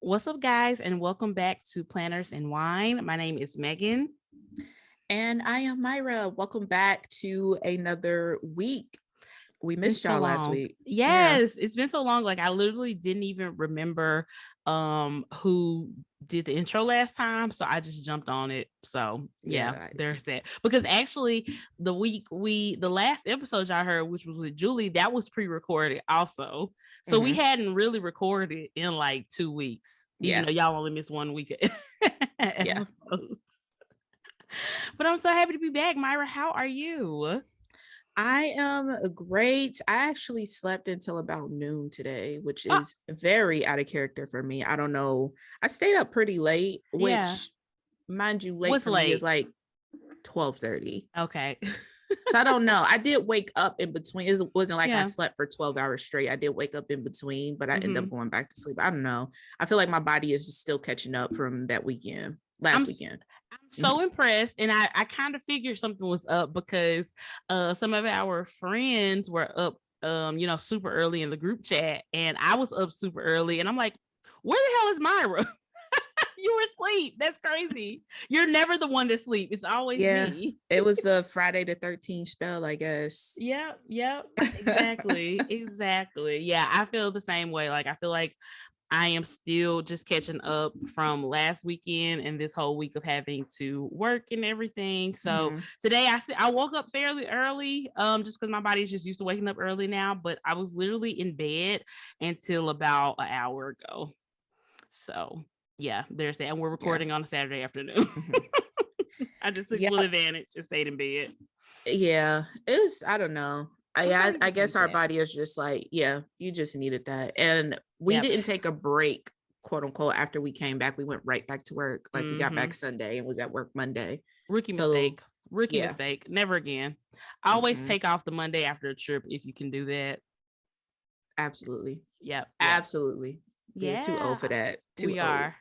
What's up, guys, and welcome back to Planners and Wine. My name is Megan. And I am Myra. Welcome back to another week. We It's been missed so y'all last long. week. Yeah. Yes, it's been so long. Like I literally didn't even remember who did the intro last time. So I just jumped on it. So yeah, Yeah. there's that. Because actually the last episode y'all heard, which was with Julie, that was pre-recorded also. So we Mhm. hadn't really recorded in like 2 weeks, even Yeah. though y'all only missed 1 week Yeah. episodes. But I'm so happy to be back. Myra, how are you? I am great. I actually slept until about noon today, which Oh, is very out of character for me. I don't know. I stayed up pretty late, yeah. which, mind you, late What's for me is late? like 12:30. Okay. So I don't know. I did wake up in between. It wasn't like I Yeah. slept for 12 hours straight. I did wake up in between, but I ended up Hmm. going back to sleep. I don't know. I feel like my body is just still catching up from that weekend, I'm last s- weekend. I'm so Mhm. impressed, and I kind of figured something was up because some of our friends were up super early in the group chat, and I was up super early, and I'm like, where the hell is Myra? You were asleep. That's crazy. You're never the one to sleep. It's always Yeah, me. it was the Friday the 13th spell, I guess. Yep, exactly. Yeah, I feel the same way. Like I feel like I am still just catching up from last weekend and this whole week of having to work and everything. So Mhm. today I woke up fairly early, just because my body is just used to waking up early now. But I was literally in bed until about an hour ago. So yeah, there's that. And we're Yeah. recording on a Saturday afternoon. Mhm. I just took full Yeah. advantage and stayed in bed. Yeah. It's, I don't know. My I body I just guess needs our that. body is just like, yeah, you just needed that. And we Yep. didn't take a break, quote unquote, after we came back. We went right back to work. Like we got Mm-hmm. back Sunday and was at work Monday. Rookie So mistake. Rookie yeah. mistake. Never again. I always Hmm. take off the Monday after a trip if you can do that. Absolutely. Yep. Absolutely. We're too old for Yeah, that. Too we old. are.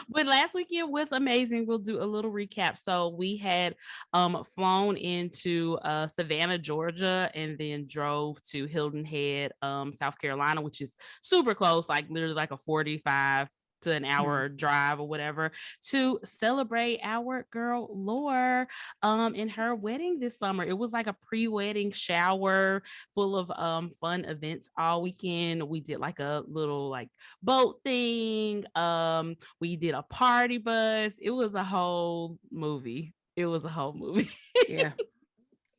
But last weekend was amazing. We'll do a little recap. So we had flown into Savannah, Georgia, and then drove to Hilton Head, South Carolina, which is super close, like literally like a 45 to an Mhm. hour drive or whatever, to celebrate our girl Lore in her wedding this summer. It was like a pre-wedding shower full of fun events all weekend. We did like a little like boat thing. We did a party bus. It was a whole movie. It was a whole movie. Yeah.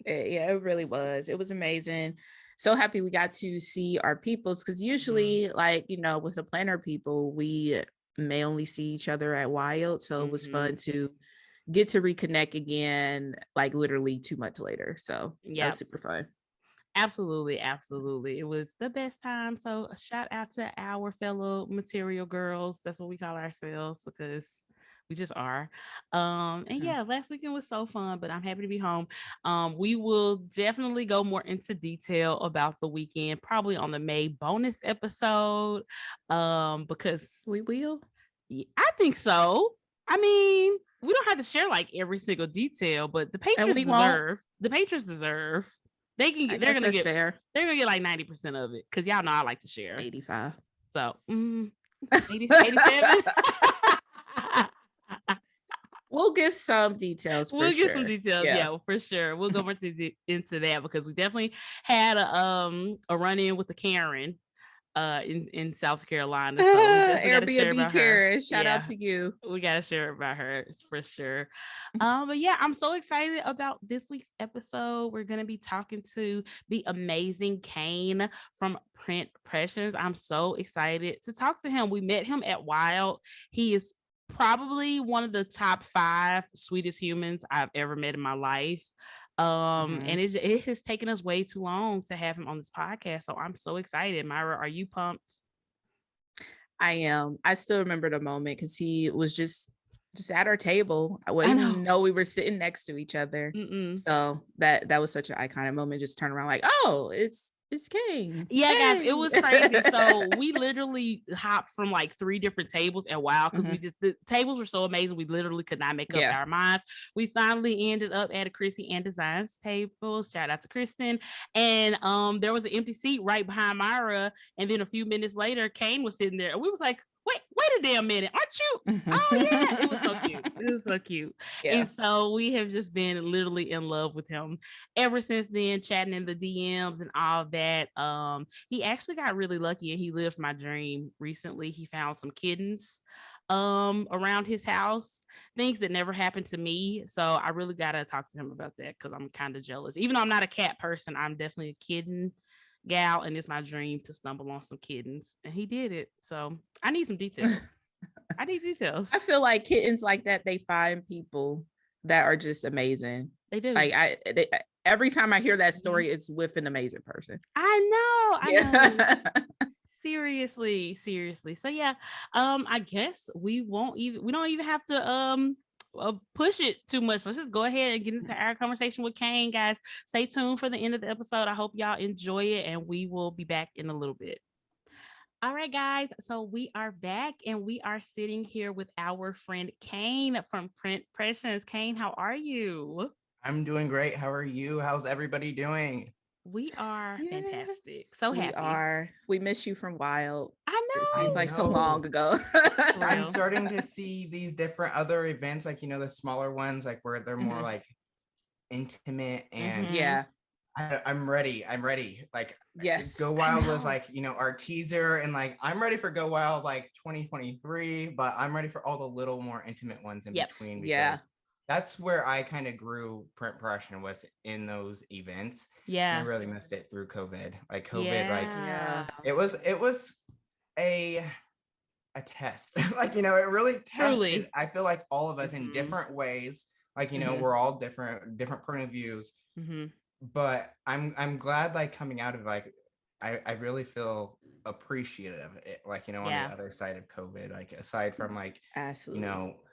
Yeah, it really was. It was amazing. So happy we got to see our peoples because Mm-hmm. usually, like, with the planner people, we may only see each other at Wild. So it was Mm-hmm. fun to get to reconnect again, like literally 2 months later. So that was Yep. super fun. Absolutely. It was the best time. So a shout out to our fellow material girls. That's what we call ourselves because we just are. And Mhm. yeah, last weekend was so fun, but I'm happy to be home. We will definitely go more into detail about the weekend, probably on the May bonus episode. Because We will. I think so. I mean, we don't have to share like every single detail, but And we won't. the patrons deserve. They can I get guess that's fair. they're gonna get like 90% of it because y'all know I like to share. 85. So 87. We'll give some details for We'll get some sure. details, Yeah. yeah, for sure. We'll go more into that because we definitely had a run in with the Karen in South Carolina. So we definitely got to share Airbnb about her. Karen, shout out Yeah, to you. we got to share about her for sure. But yeah, I'm so excited about this week's episode. We're gonna be talking to the amazing Cain from Print Impressions. I'm so excited to talk to him. We met him at Wild. He is probably one of the top 5 sweetest humans I've ever met in my life. Mhm. And it has taken us way too long to have him on this podcast. So I'm so excited. Myra, are you pumped? I am. I still remember the moment because he was just at our table. I I wouldn't even know. know we were sitting next to each other. Mm-mm. So that was such an iconic moment. Just turn around like, oh, it's It's Cain. Yeah, guys, it Cain. was crazy. So we literally hopped from like 3 different tables, and wow, because Mhm. the tables were so amazing, we literally could not make up Yeah. our minds. We finally ended up at a Chrissy and Designs table. Shout out to Kristen. And there was an empty seat right behind Myra. And then a few minutes later, Kane was sitting there, and we was like, wait a damn minute, aren't you? Oh yeah, it was so cute. It was so cute. Yeah. And so we have just been literally in love with him ever since then, chatting in the DMs and all that. He actually got really lucky and he lived my dream recently. He found some kittens around his house, things that never happened to me. So I really gotta talk to him about that because I'm kind of jealous. Even though I'm not a cat person, I'm definitely a kitten gal, and it's my dream to stumble on some kittens. And he did it. So I need some details. I need details. I feel like kittens like that, they find people that are just amazing. They do. Like every time I hear that Mhm. story, it's with an amazing person. I know. Yeah. Seriously. So yeah, I guess we don't even have to push it too much. Let's just go ahead and get into our conversation with Cain, guys. Stay tuned for the end of the episode. I hope y'all enjoy it, and we will be back in a little bit. All right, guys. So we are back, and we are sitting here with our friend Cain from Print Pressions. Cain, how are you? I'm doing great. How are you? How's everybody doing? We are Yes, fantastic. So we happy. are. We miss you from Wild. I It I seems know. like so know. long ago. For I'm real. starting to see these different other events, like, the smaller ones, like where they're more Mhm. like intimate, and Mhm. Yeah. I'm ready. I'm ready. Like, Yes. Go I Wild was know. like, our teaser, and like I'm ready for Go Wild like 2023, but I'm ready for all the little more intimate ones in Yep. between, Yeah. because that's where I kind of grew print impression, was in those events. And I Yeah. really missed it through COVID. Like COVID, like Yeah. it was a test. Like, it really tested, Truly. I feel like, all of us in Mhm. different ways. Like, Mhm. we're all different point of views, Mhm. but I'm glad, like, coming out of, like, I really feel appreciative of it, like, on the Yeah. other side of COVID, like, aside from, like, you Absolutely. know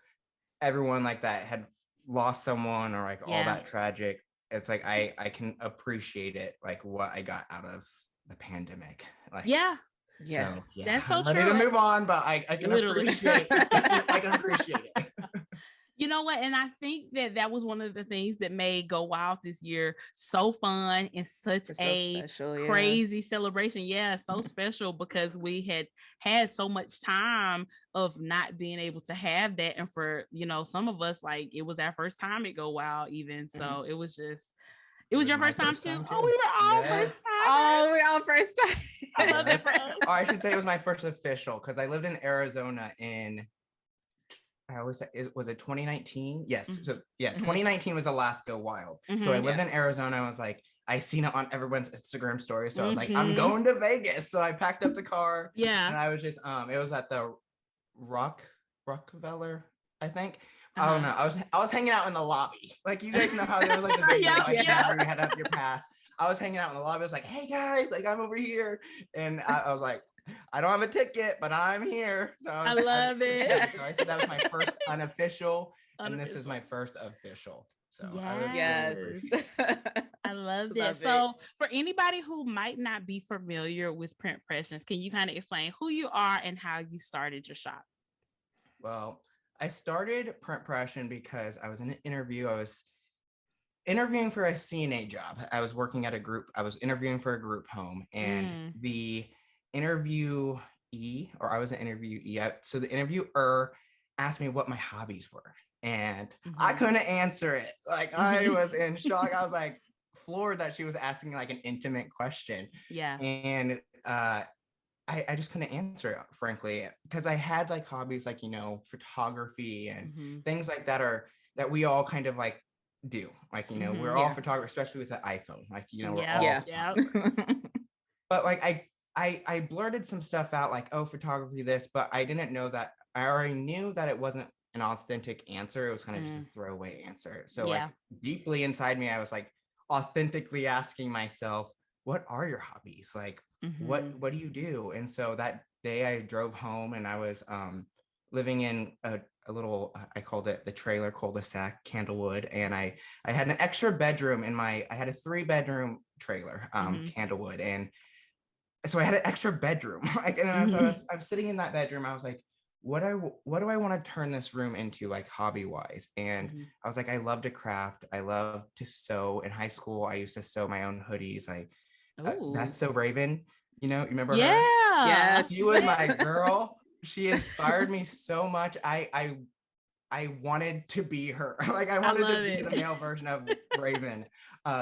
everyone like that had lost someone, or like all Yeah. that tragic. It's like I can appreciate it, like what I got out of the pandemic, like. Yeah. Yeah. So yeah, That's so I'm ready to true. move on, but I can Literally. appreciate I can appreciate it. You know what? And I think that was one of the things that made Go Wild this year so fun and such It's so a special. Yeah. crazy celebration. Yeah, so special because we had so much time of not being able to have that. And for, some of us, like, it was our first time at Go Wild even. Mhm. So it It was was your my first time first too? time Oh, too. we were all first Yes. timers. Oh, we all first I time. love that Yes. for us. Or I should say it was my first official, because I lived in Arizona in, I always say, was it 2019? Yes. Mhm. So yeah, Mhm. 2019 was the last Go Wild. So I Mhm. lived Yeah. in Arizona. I was like, I seen it on everyone's Instagram story. So I was like, I'm Mhm. going to Vegas. So I packed up the car, and Yeah. I was just it was at the Rockefeller, I think. I don't Uh-huh. know. I was hanging out in the lobby. Like, you guys know how there was like the video, Yep. like, Yep. where you had up your pass. I was hanging out in the lobby. I was like, hey guys, like, I'm over here. And I was like, I don't have a ticket, but I'm here. So I I was love it. excited. So I said that was my first unofficial, and this is Unofficial. my first official. So I was really Yes. Yes. I love that. Love it. So, for anybody who might not be familiar with Print Impressions, can you kind of explain who you are and how you started your shop? Well, I started print impression because I was in an interview. I was interviewing for a CNA job. I was working at a group. I was interviewing for a group home, and Mm. the interviewee, or I was an interviewee. So the interviewer asked me what my hobbies were, and I Mhm. couldn't answer it. Like, I was in shock. I was like floored that she was asking like an intimate question, Yeah. and I just couldn't answer it, frankly, because I had like hobbies like, photography and Mhm. things like that we all kind of like do. Like, we're Mhm. all Yeah. photographers, especially with the iPhone. Like, we're Yeah. all Yeah. photographers. But like I blurted some stuff out, like, oh, photography this, but I didn't know that. I already knew that it wasn't an authentic answer. It was kind of just a Mm. throwaway answer. So like Yeah. deeply inside me, I was like authentically asking myself, what are your hobbies? Like, Mhm. what do you do? And so that day I drove home, and I was living in a little, I called it the trailer cul-de-sac, Candlewood, and I had an extra bedroom I had a 3-bedroom trailer, Mhm. Candlewood, and so I had an extra bedroom. Like, and as I was sitting in that bedroom, I was like, what do I want to turn this room into, like hobby wise? And Mhm. I was like, I love to craft. I love to sew. In high school, I used to sew my own hoodies. Like, Ooh. that's so Raven. You remember her? Yeah. She Yes. was my girl. She inspired me so much. I wanted to be her. Like, I I wanted to love be it. the male version of Raven,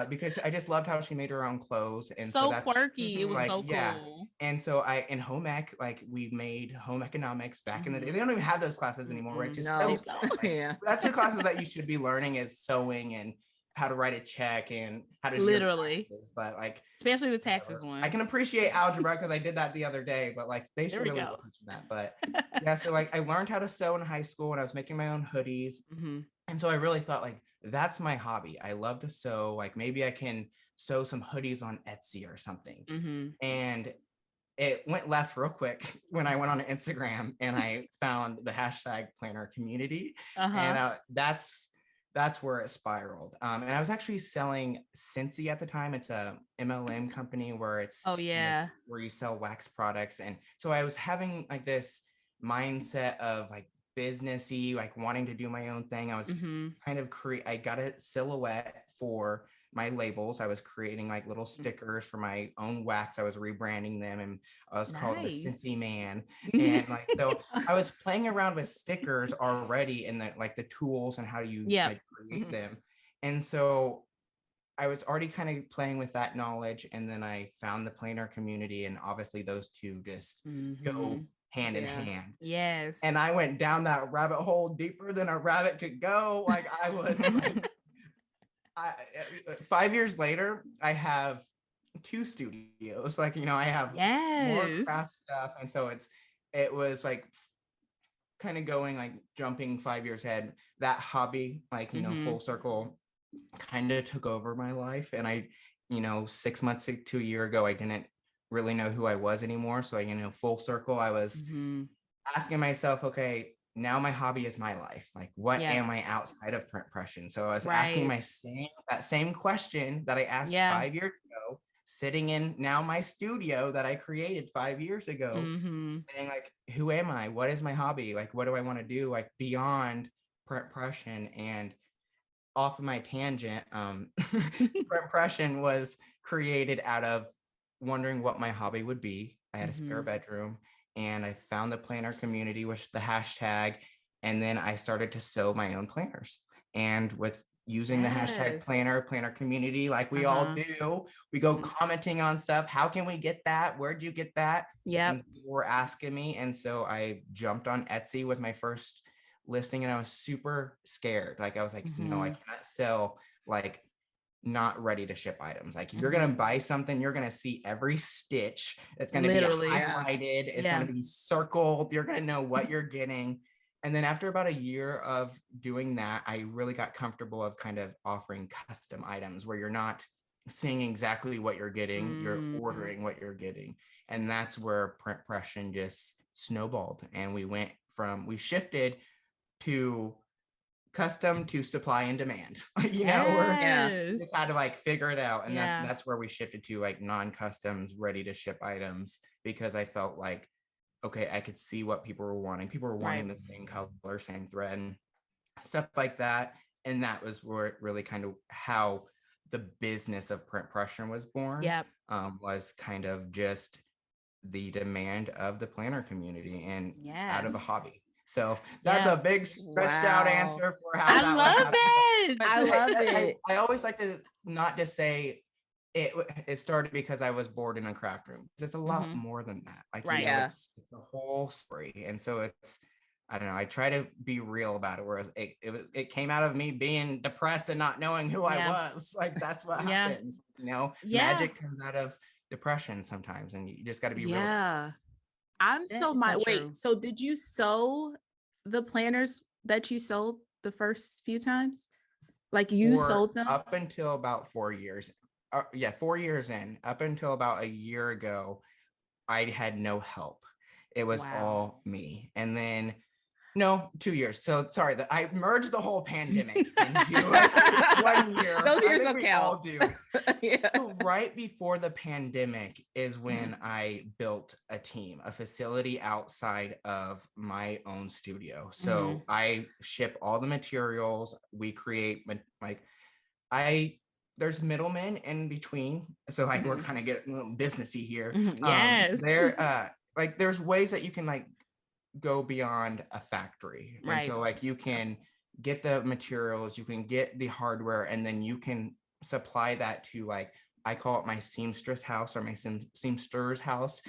because I just loved how she made her own clothes. And so So that's quirky. It was like, so yeah. cool. And so in home ec, like we made home economics back in the day. Mhm. They don't even have those classes anymore, right? Mm-mm. Just They so No. sad. don't. Like, Yeah. that's the classes that you should be learning, is sewing and how to write a check and how to do your Literally. taxes. But like, Especially the taxes whatever. I one. can appreciate algebra because I did that the other day, but like they There should we really go. work on that. But yeah, so like I learned how to sew in high school and I was making my own hoodies. Mhm. And so I really thought, like, that's my hobby. I love to sew. Like, maybe I can sew some hoodies on Etsy or something. Mhm. And it went left real quick when I went on Instagram and I found the hashtag planner community. And Uh-huh. that's where it spiraled. And I was actually selling Scentsy at the time. It's a MLM company where it's Oh yeah. where you sell wax products. And so I was having like this mindset of like businessy, like wanting to do my own thing. I was Mhm. kind of I got a silhouette for my labels. I was creating like little stickers for my own wax. I was rebranding them, and I was called the Nice. Cincy Man. And like, so I was playing around with stickers already, and like the tools and how you Yep. like create them. And so I was already kind of playing with that knowledge. And then I found the planner community, and obviously those two just go Mhm. hand in Yeah. hand. Yes. And I went down that rabbit hole deeper than a rabbit could go. Like, I was like, 5 years later, I have two studios. Like, I have more Yes. craft stuff. And so it was like kind of going like jumping 5 years ahead. That hobby, like, Mhm. full circle, kind of took over my life. And I, 6 months to a year ago, I didn't really know who I was anymore. So full circle, I was Mhm. asking myself, okay, now my hobby is my life. Like, what Yep. am I outside of print impression? So I was asking Right. that same question that I asked Yeah. 5 years ago, sitting in now my studio that I created 5 years ago, Mhm. saying like, who am I? What is my hobby? Like, what do I want to do? Like, beyond print impression. And off of my tangent, print impression was created out of wondering what my hobby would be. I had a spare Mhm. bedroom, and I found the planner community, which the hashtag, and then I started to sew my own planners. And with using the hashtag Yes. planner community, like we all Uh-huh. do, we go Mm. commenting on stuff. How can we get that? Where'd you get that? Yep. And people were asking me. And so I jumped on Etsy with my first listing, and I was super scared. Like, I was like, no, I Mhm. cannot sell like not ready to ship items. Like, you're Mhm. gonna buy something, you're gonna see every stitch. It's gonna be Literally. Yeah. highlighted. It's Yeah. gonna be circled. You're gonna know what you're getting. And then after about a year of doing that, I really got comfortable of kind of offering custom items where you're not seeing exactly what you're getting, you're Mhm. ordering what you're getting. And that's where print impression just snowballed. And we shifted to custom to supply and demand. Where Yeah. we Yes. just had to like figure it out. And Yeah. that's where we shifted to like non-customs, ready to ship items, because I felt like, okay, I could see what people were wanting. People were Right. wanting the same color, same thread, stuff like that. And that was where it really kind of how the business of print impression was born, Yep. was kind of just the demand of the planner community and out Yes. of a hobby. So that's Yeah. a big stretched out Wow. answer for how I that like love happened. it. But I love it. I always like to not just say it started because I was bored in a craft room. It's a lot Mhm. more than that. Like, Right. Yeah. it's a whole story. And so I don't know. I try to be real about it. Whereas it came out of me being depressed and not knowing who I Yeah. was. Like, that's what Yeah. happens. Yeah. Magic comes out of depression sometimes, and you just got to be real about it. Yeah. I'm That so is so wait, true. so did you sew the planners that you sold the first few times? Like, you For sold them? up until about 4 years. Yeah, 4 years in, up until about a year ago, I had no help. It was Wow. all me. And then No, 2 years. So sorry that I merged the whole pandemic into 1 year. Those years I think don't we count. all do. Yeah. So right before the pandemic is when I built a team, a facility outside of my own studio. So I ship all the materials. We create like there's middlemen in between. So like we're kind of getting a little businessy here. Yes. Like there's ways that you can like go beyond a factory. And so like you can get the materials, you can get the hardware, and then you can supply that to like, I call it my seamstress house or my seamster's house,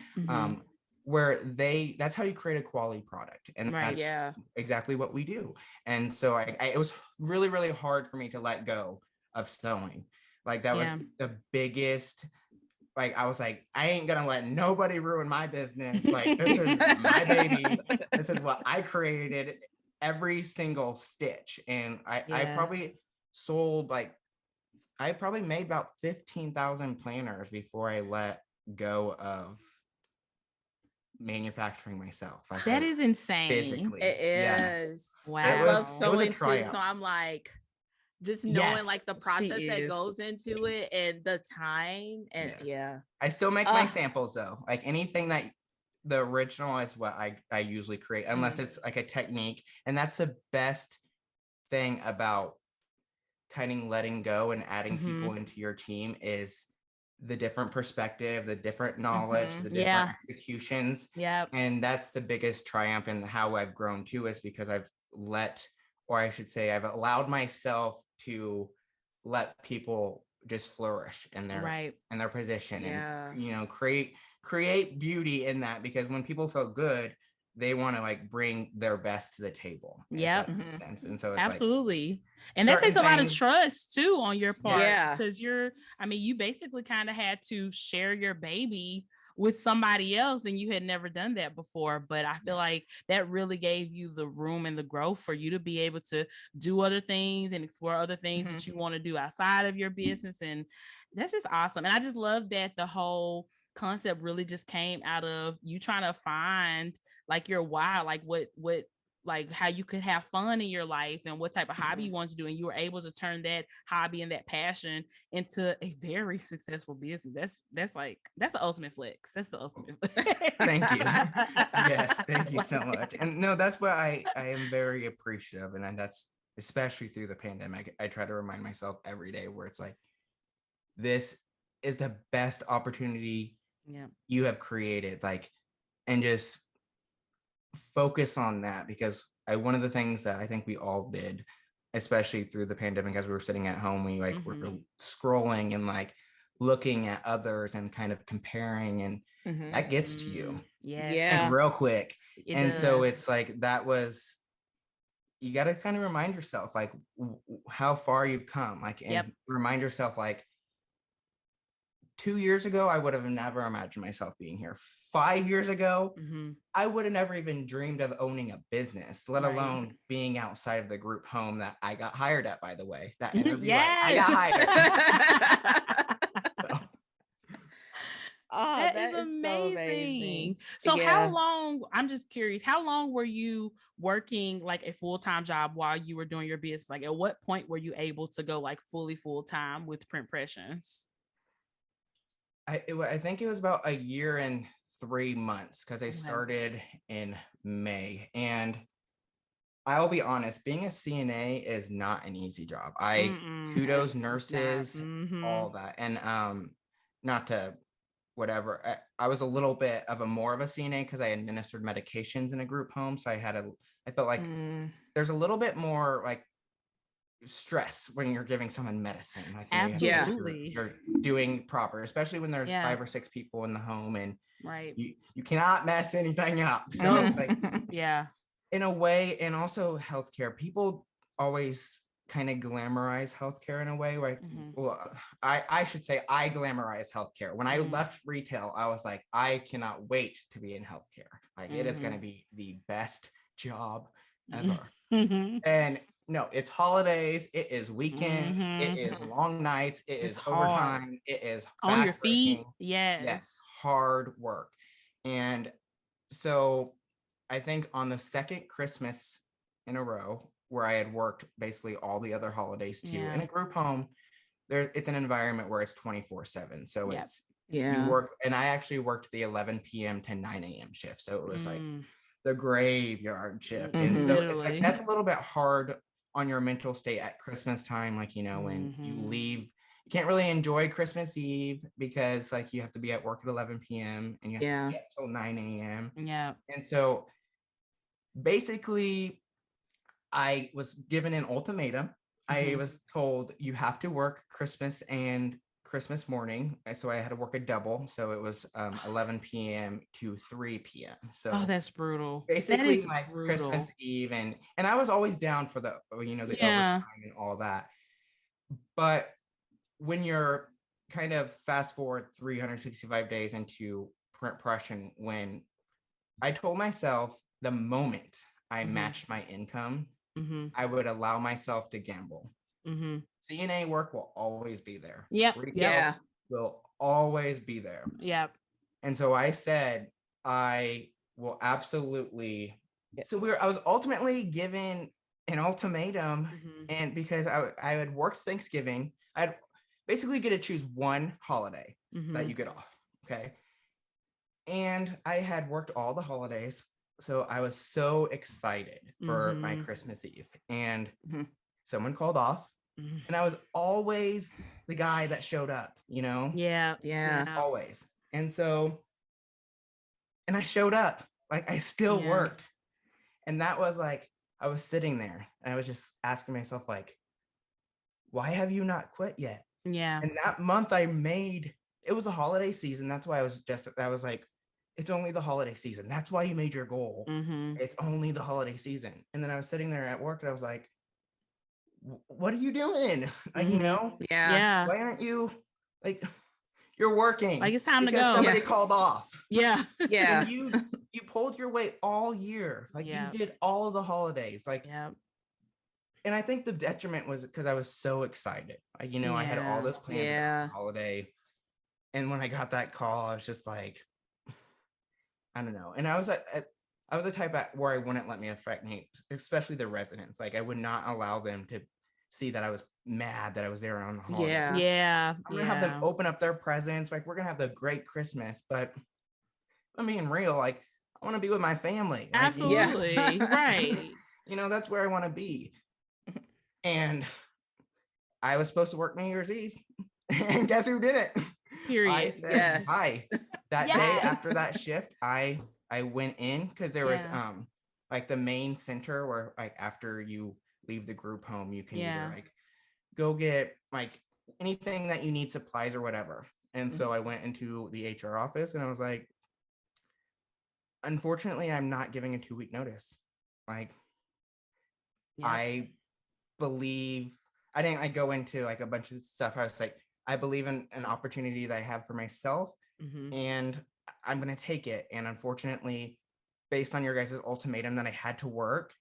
where that's how you create a quality product. And that's exactly what we do. And so it was really, really hard for me to let go of sewing. Like that was the biggest, like I was like, I ain't gonna let nobody ruin my business. Like this is my baby. This is what I created, every single stitch. And I probably sold like, I probably made about 15,000 planners before I let go of manufacturing myself. Like that is insane. Physically. It is. Wow. I love sewing too. So I'm like, just knowing like the process that goes into it and the time. And I still make my samples though. Like anything that the original is what I usually create, unless it's like a technique. And that's the best thing about kind of letting go and adding people into your team is the different perspective, the different knowledge, the different executions. And that's the biggest triumph in how I've grown too, is because I've allowed myself to let people just flourish in their position and create beauty in that, because when people feel good, they want to like bring their best to the table. And so it's absolutely. And that takes a lot of trust too on your part, because you basically kind of had to share your baby with somebody else, and you had never done that before. But I feel like that really gave you the room and the growth for you to be able to do other things and explore other things that you want to do outside of your business. And that's just awesome. And I just love that the whole concept really just came out of you trying to find like your why, like what like how you could have fun in your life and what type of hobby you want to do, and you were able to turn that hobby and that passion into a very successful business. That's the ultimate flex. That's the ultimate flex. Thank you. Yes, thank you so much. And no, that's what I am very appreciative, and that's especially through the pandemic. I try to remind myself every day where it's like, this is the best opportunity you have created, like, and just focus on that, because one of the things that I think we all did, especially through the pandemic, as we were sitting at home, we like were scrolling and like looking at others and kind of comparing, and that gets to you like real quick. So it's like, you got to kind of remind yourself like how far you've come, like, and remind yourself like 2 years ago, I would have never imagined myself being here. 5 years ago, I would have never even dreamed of owning a business, let alone being outside of the group home that I got hired at, by the way. That interview, I got hired. That is amazing. So amazing. So how long, I'm just curious, how long were you working like a full-time job while you were doing your business? Like at what point were you able to go like fully full-time with Print Pressions? I think it was about a year and 3 months, because I started in May. And I'll be honest, being a CNA is not an easy job. Kudos nurses, all that. And not to whatever, I was a little bit of more of a CNA because I administered medications in a group home. So I felt like there's a little bit more like stress when you're giving someone medicine, like absolutely you're doing proper, especially when there's 5 or 6 people in the home, and you cannot mess anything up. So it's like in a way. And also healthcare, people always kind of glamorize healthcare in a way, right? Well, I should say I glamorize healthcare. When I left retail, I was like, I cannot wait to be in healthcare. Like it is going to be the best job ever. And no, it's holidays, it is weekends, it is long nights, it's overtime, it is on your feet. Yes, hard work. And so I think on the second Christmas in a row where I had worked basically all the other holidays too, in a group home, it's an environment where it's 24/7. So it's you work, and I actually worked the 11 p.m. to 9 a.m. shift. So it was like the graveyard shift. And so it's like that's a little bit hard on your mental state at Christmas time. Like, you know, when you leave, you can't really enjoy Christmas Eve because like you have to be at work at 11 p.m. and you have to stay up till 9 a.m. Yeah. And so basically I was given an ultimatum. I was told you have to work Christmas and Christmas morning. So I had to work a double. So it was 11 p.m. to 3 p.m. So that's brutal. Basically my Christmas Eve. And I was always down for the, you know, the overtime and all that. But when you're kind of fast forward 365 days into depression, when I told myself the moment I matched my income, I would allow myself to gamble. CNA work will always be there. Retail will always be there. And so I said, I will absolutely. So I was ultimately given an ultimatum, and because I had worked Thanksgiving, I'd basically get to choose one holiday that you get off. Okay. And I had worked all the holidays. So I was so excited for my Christmas Eve, and someone called off, and I was always the guy that showed up, you know? Always. And so, and I showed up, like I still worked. And that was like, I was sitting there and I was just asking myself, like, why have you not quit yet? And that month it was a holiday season. That's why I was like, it's only the holiday season. That's why you made your goal. It's only the holiday season. And then I was sitting there at work and I was like, what are you doing? Like, you know, why aren't you like, you're working, like it's time to go. Somebody called off. And you pulled your weight all year. Like you did all of the holidays. Like, and I think the detriment was because I was so excited. Like, you know, I had all those plans for the holiday. And when I got that call, I was just like, I don't know. And I was the type where I wouldn't let me affect me, especially the residents. Like I would not allow them to see that I was mad that I was there on the holiday. I'm gonna have them open up their presents. Like we're gonna have the great Christmas, but I'm being real. Like I want to be with my family. Like, absolutely, right. You know, that's where I want to be. And I was supposed to work New Year's Eve, and guess who did it? Period. I said hi. That day after that shift, I went in because there was like the main center where like after you leave the group home, you can either like go get like anything that you need, supplies or whatever. And so I went into the HR office and I was like, unfortunately, I'm not giving a 2-week notice. Like I believe I go into like a bunch of stuff. I was like, I believe in an opportunity that I have for myself and I'm going to take it. And unfortunately, based on your guys' ultimatum that I had to work,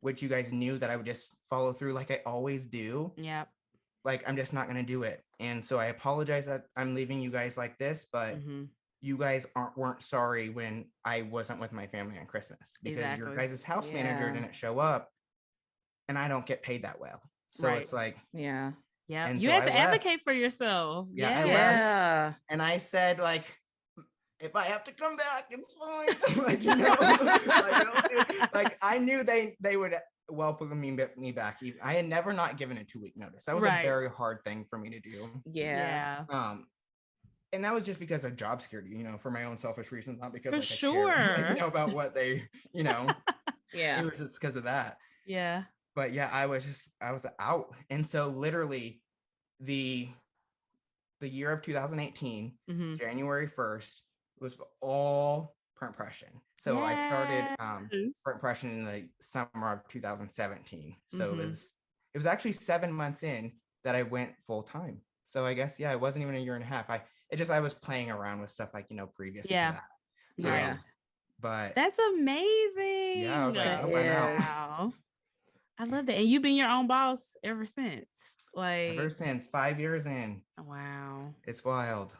which you guys knew that I would just follow through like I always do. Like, I'm just not going to do it. And so I apologize that I'm leaving you guys like this, but you guys weren't sorry when I wasn't with my family on Christmas because your guys' house manager didn't show up and I don't get paid that well. So it's like, and you have to advocate for yourself. I left, and I said, like, if I have to come back, it's fine. Like, you know, like I knew they would welcome me back. I had never not given a 2-week notice. That was a very hard thing for me to do. And that was just because of job security, you know, for my own selfish reasons, not because like, I care, like, you know, about what they, you know, it was just because of that. But I was out. And so literally the year of 2018, January 1st, was all print impression. So I started print impression in the summer of 2017. So it was actually 7 months in that I went full time. So I guess, it wasn't even a year and a half. I was playing around with stuff like, you know, previous to that. But that's amazing. I was like, wow. I love that. And you've been your own boss ever since. Like ever since 5 years in. Wow. It's wild.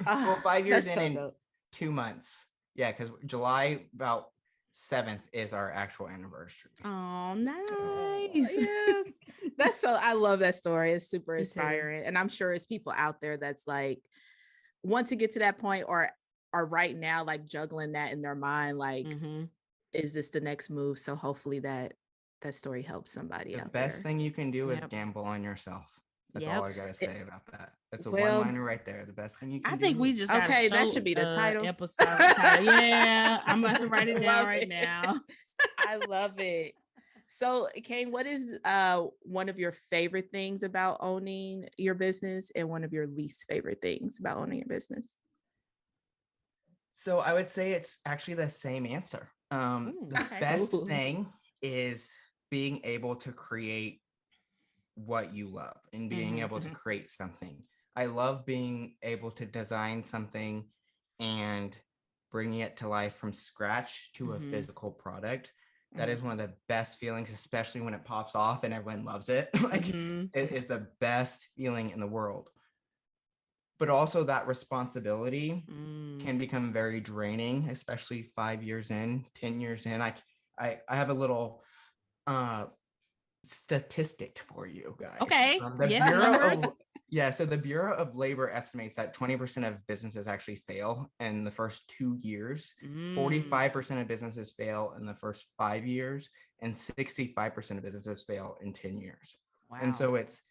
Well, 5 years in 2 months. Yeah, because July, about 7th is our actual anniversary. Oh, nice. Oh, yes. That's so, I love that story. It's super inspiring. And I'm sure it's people out there that's like want to get to that point or are right now like juggling that in their mind. Like, is this the next move? So hopefully that story helps somebody out there. The best thing you can do is gamble on yourself. That's all I gotta say about that. That's a one-liner right there. The best thing you can do. I think we just okay. That should be the title. Episode title. Yeah, I'm about to write it down right now. I love it. So, Cain, what is one of your favorite things about owning your business and one of your least favorite things about owning your business? So I would say it's actually the same answer. The best thing is being able to create what you love and being able to create something. I love being able to design something and bringing it to life from scratch to a physical product. That is one of the best feelings, especially when it pops off and everyone loves it. Like it is the best feeling in the world. But also that responsibility can become very draining, especially 5 years in, 10 years in. I have a little statistic for you guys. Okay. So the Bureau of Labor estimates that 20% of businesses actually fail in the first 2 years, 45% of businesses fail in the first 5 years, and 65% of businesses fail in 10 years. Wow. And so it's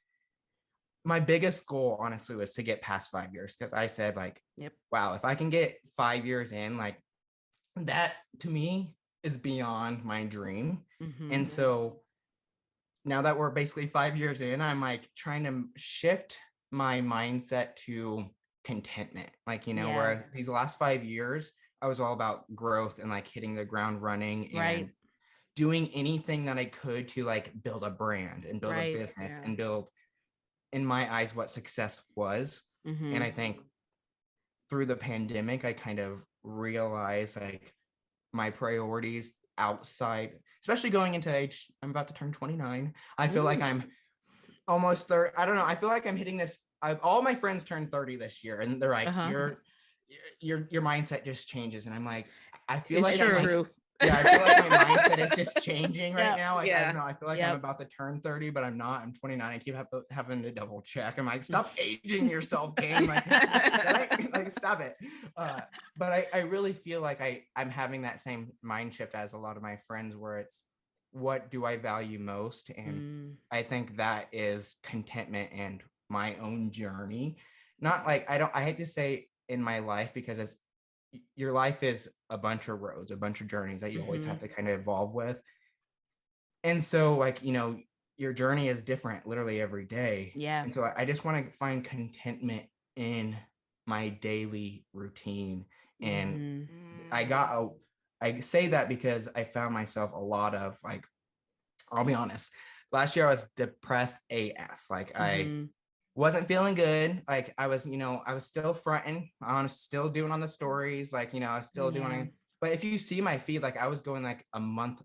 my biggest goal, honestly, was to get past 5 years, because I said, like, wow, if I can get 5 years in, like, that to me is beyond my dream. And so now that we're basically 5 years in, I'm like trying to shift my mindset to contentment. Like, where these last 5 years, I was all about growth and like hitting the ground running and doing anything that I could to like build a brand and build a business and build, in my eyes, what success was. And I think through the pandemic, I kind of realized like my priorities outside, especially going into age, I'm about to turn 29. I feel like I'm almost 30. I don't know. I feel like I'm hitting this. All my friends turned 30 this year, and they're like, your mindset just changes. And I'm like, I feel like true. I feel like my mindset is just changing right now. Like, I don't know. I feel like I'm about to turn 30, but I'm not. I'm 29. I keep having to double check. I'm like, stop aging yourself, Cain. Like, stop it. But I really feel like I'm having that same mind shift as a lot of my friends, where it's, what do I value most? And I think that is contentment and my own journey. Not like, I hate to say in my life, because your life is a bunch of roads, a bunch of journeys that you always have to kind of evolve with. And so, like, your journey is different literally every day. Yeah. And so I just want to find contentment in my daily routine. And I say that because I found myself a lot of, like, I'll be honest, last year I was depressed AF. Like, I wasn't feeling good. Like, I was still fronting. I was still doing on the stories. Like, I was still doing, but if you see my feed, like, I was going like a month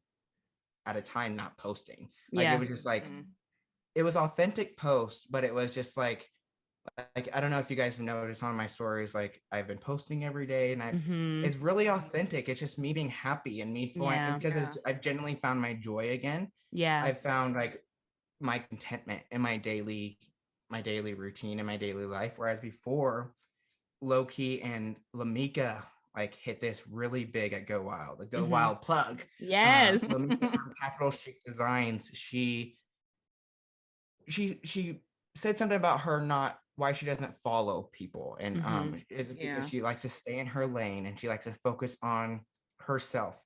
at a time not posting. Like, it was just like, it was authentic post, but it was just like, I don't know if you guys have noticed on my stories, like, I've been posting every day, and it's really authentic. It's just me being happy and me feeling, because I've genuinely found my joy again. Yeah. I've found like my contentment in my daily routine and my daily life. Whereas before, Loki and Lamika like hit this really big at Go Wild, the Go Wild plug. Yes. Lamika from Capital Chic Designs, she said something about her why she doesn't follow people, and because she likes to stay in her lane and she likes to focus on herself.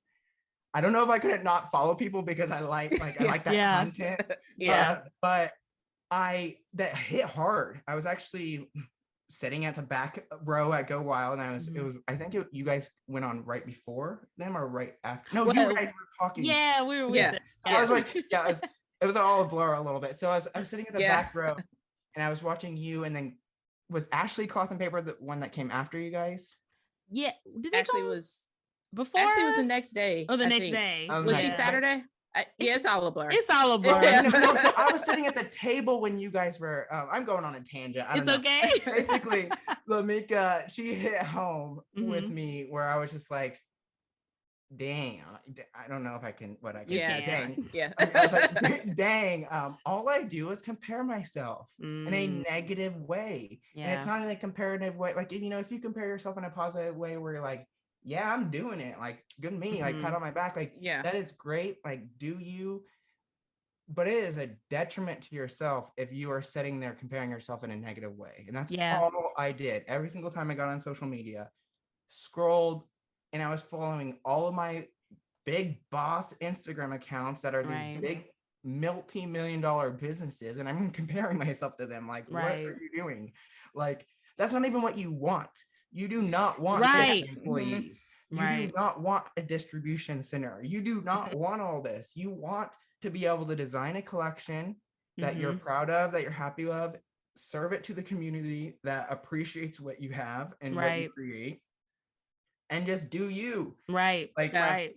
I don't know if I could not follow people because I like that content. But that hit hard. I was actually sitting at the back row at Go Wild, and I think you guys went on right before them or right after. No, you guys were talking. Yeah, we were. Yeah. So I was like, it was all a blur a little bit. So I was sitting at the back row, and I was watching you, and then was Ashley Cloth and Paper the one that came after you guys? Yeah, Ashley was before. Actually, was the next day. Oh, the next day. Was she Saturday? It's all a blur. It's all a blur. No, so I was sitting at the table when you guys were. I'm going on a tangent. I don't know. Okay. Basically, Lamika, she hit home with me, where I was just like, dang, I don't know if I can, what I can Yeah, say. it's Dang. fine. Yeah. I was like, dang, all I do is compare myself in a Mm, negative way. And it's yeah. not in a comparative way. Like, if you compare yourself in a positive way where you're like, yeah, I'm doing it. Like, good me, like pat Mhm. on my back. Like, Yeah. that is great. Like, do you, but it is a detriment to yourself if you are sitting there comparing yourself in a negative way. And that's Yeah. all I did. Every single time I got on social media, scrolled, and I was following all of my big boss Instagram accounts that are these Right. big multi-million-dollar businesses, and I'm comparing myself to them. Like, what Right. are you doing? Like, that's not even what you want. You do not want Yeah. 50 Right. Mhm. employees. You do Right. not want a distribution center. You do not want all this. You want to be able to design a collection that you're Mhm. proud of, that you're happy of, serve it to the community that appreciates what you have and what you Right. create, and just do you. Right. Like, Yeah. Right.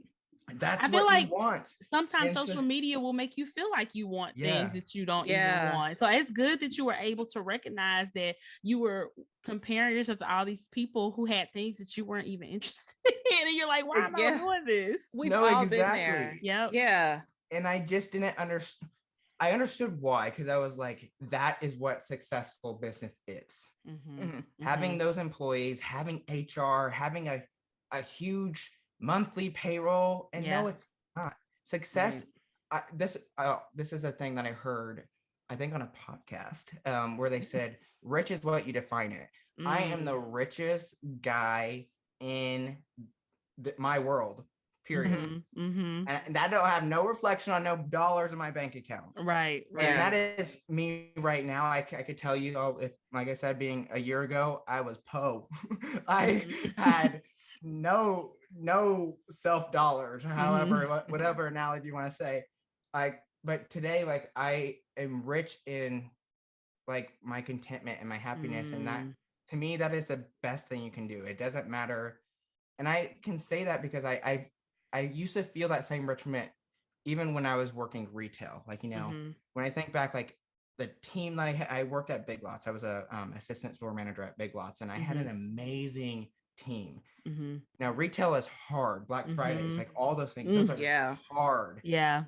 that's I feel what you like want. sometimes And so, social media will make you feel like you want things yeah, that you don't even Yeah. want. So it's good that you were able to recognize that you were comparing yourself to all these people who had things that you weren't even interested in. And you're like, why am I Yeah. doing this? We've no, all been there. exactly. Yep. Yeah. And I just didn't understand. I understood why, because I was like, that is what successful business is. Mm-hmm. Mhm. Having Mm-hmm. those employees, having HR, having a huge monthly payroll. And Yeah. no, it's not. Right. Success, this is a thing that I heard, I think on a podcast, where they said, rich is what you define it. I am Mm. the richest guy in my world, period. Mhm. Mm-hmm. Mm-hmm. And I don't have no reflection on no dollars in my bank account. Right. And Yeah. Right. that is me right now. I could tell you, oh, if, like I said, being a year ago, I was po. I Mm-hmm. had no self dollars, Mm-hmm. however, whatever analogy you want to say. Like, but today, like, I am rich in like my contentment and my happiness, and that, Mm. to me, that is the best thing you can do. It doesn't matter, and I can say that because I used to feel that same enrichment even when I was working retail. Like, Mm-hmm. when I think back, like the team that I worked at Big Lots, I was a assistant store manager at Big Lots, and I had Mm-hmm. an amazing team. Mm-hmm. Now, retail is hard. Black Fridays, Mm-hmm. like all those things, those Mm. are Yeah. hard. Yeah.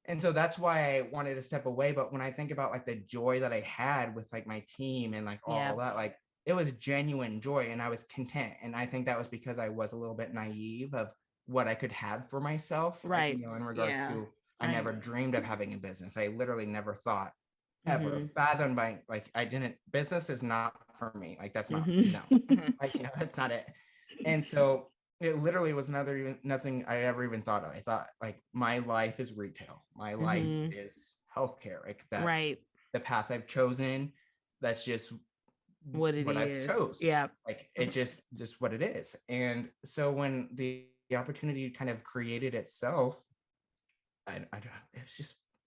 And so that's why I wanted to step away. But when I think about like the joy that I had with like my team and like Yeah. all that, like it was genuine joy and I was content. And I think that was because I was a little bit naive of what I could have for myself. Like, Right. in regards Yeah. to, I Right. never dreamed of having a business. I literally never thought, ever Mm-hmm. fathomed by, like, I didn't, business is not for me. Like, that's not, no, Mm-hmm. Mhm. like, that's not it. And so it literally was nothing I ever even thought of. I thought, like, my life is retail. My life Mm-hmm. is healthcare. Like, that's Right. the path I've chosen. That's just What it what I've is. chose. Yeah. Like, it just what it is. And so when the opportunity kind of created itself, I don't,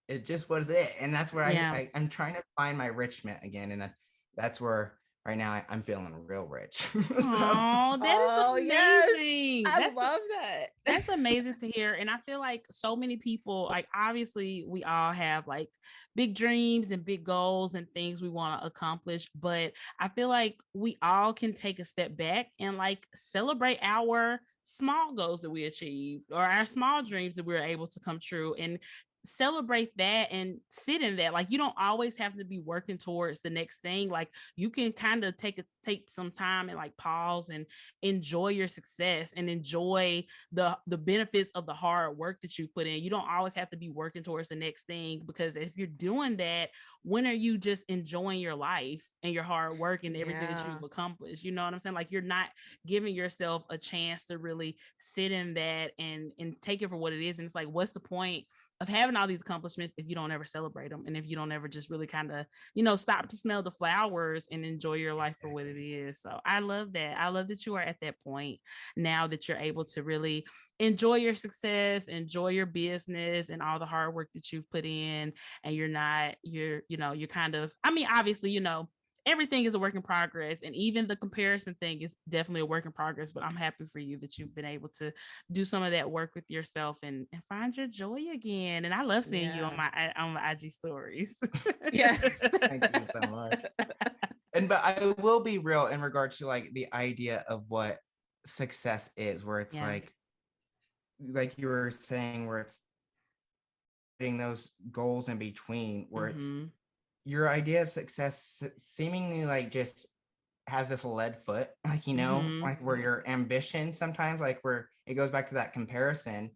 it just was it. And that's where Yeah. I'm trying to find my richment again. And that's where right now I'm feeling real rich. So Oh, that is Oh, yes. amazing. I love that. That's amazing to hear. And I feel like so many people, like obviously we all have like big dreams and big goals and things we want to accomplish, but I feel like we all can take a step back and like celebrate our small goals that we achieved or our small dreams that we were able to come true and celebrate that and sit in that. Like you don't always have to be working towards the next thing. Like you can kind of take some time and like pause and enjoy your success and enjoy the benefits of the hard work that you put in. You don't always have to be working towards the next thing, because if you're doing that, when are you just enjoying your life and your hard work and everything that Yeah. you've accomplished? You know what I'm saying? Like you're not giving yourself a chance to really sit in that and take it for what it is. And it's like, what's the point of having all these accomplishments if you don't ever celebrate them, and if you don't ever just really kind of stop to smell the flowers and enjoy your life for what it exactly. is. So I love that. I love that you are at that point now, that you're able to really enjoy your success, enjoy your business and all the hard work that you've put in. And you're kind of, I mean, obviously, everything is a work in progress, and even the comparison thing is definitely a work in progress, but I'm happy for you that you've been able to do some of that work with yourself and find your joy again. And I love seeing you on Yeah. my IG stories. Yes. Thank you so much. And but I will be real in regard to like the idea of what success is, where it's Yeah. like like you were saying, where it's getting those goals in between, where it's your idea of success seemingly like just has this lead foot, like, like where your ambition sometimes, like where it goes back to that comparison,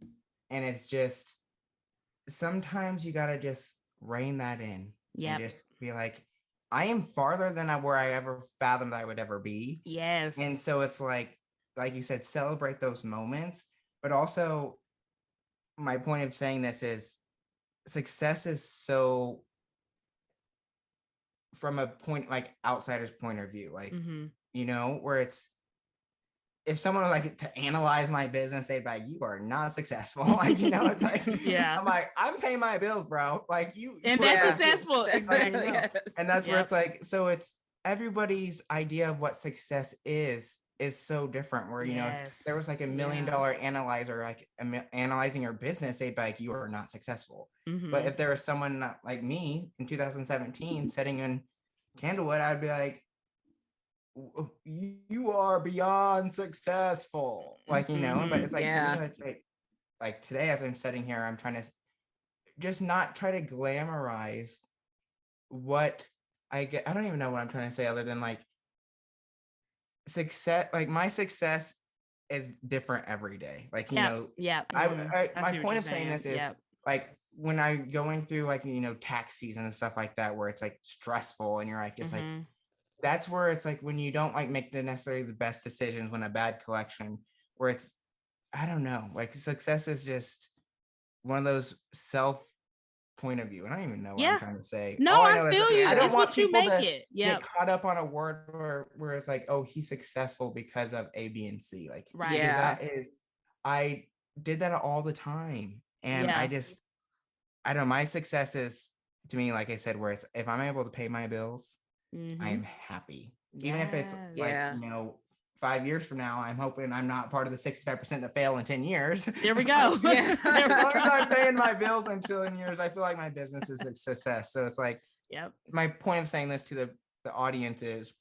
and it's just sometimes you gotta just rein that in and just be like, I am farther than where I ever fathomed I would ever be. Yes. And so it's like you said, celebrate those moments, but also my point of saying this is success is so from a point like outsider's point of view, like, where it's if someone was like to analyze my business, they'd be like, you are not successful. Like, it's like, I'm like, I'm paying my bills, bro. Like and that's successful. Exactly. And that's where it's like, so it's everybody's idea of what success is so different, where, if there was like $1 million analyzer, like analyzing your business, they'd be like, you are not successful. But if there was someone like me in 2017 sitting in Candlewood, I'd be like, you are beyond successful. Like, but it's like, to me, like today, as I'm sitting here, I'm trying to just not try to glamorize what I get. I don't even know what I'm trying to say other than like success. Like my success is different every day. Like, my point of saying this is like when I'm going through like, tax season and stuff like that, where it's like stressful and you're like, just like, that's where it's like when you don't like make necessarily the best decisions, when a bad collection, where it's, I don't know, like success is just one of those self point of view. I don't even know what I'm trying to say. No, I feel you. I don't it's want what you people make to it. get caught up on a word where it's like, oh, he's successful because of A, B, and C. Like, right. That is, I did that all the time. And I don't know, my success is, to me, like I said, where it's, if I'm able to pay my bills, I am happy. Even if it's like, 5 years from now, I'm hoping I'm not part of the 65% that fail in 10 years. There we go. As long as I'm paying my bills in 10 years, I feel like my business is a success. So it's like, my point of saying this to the audience is,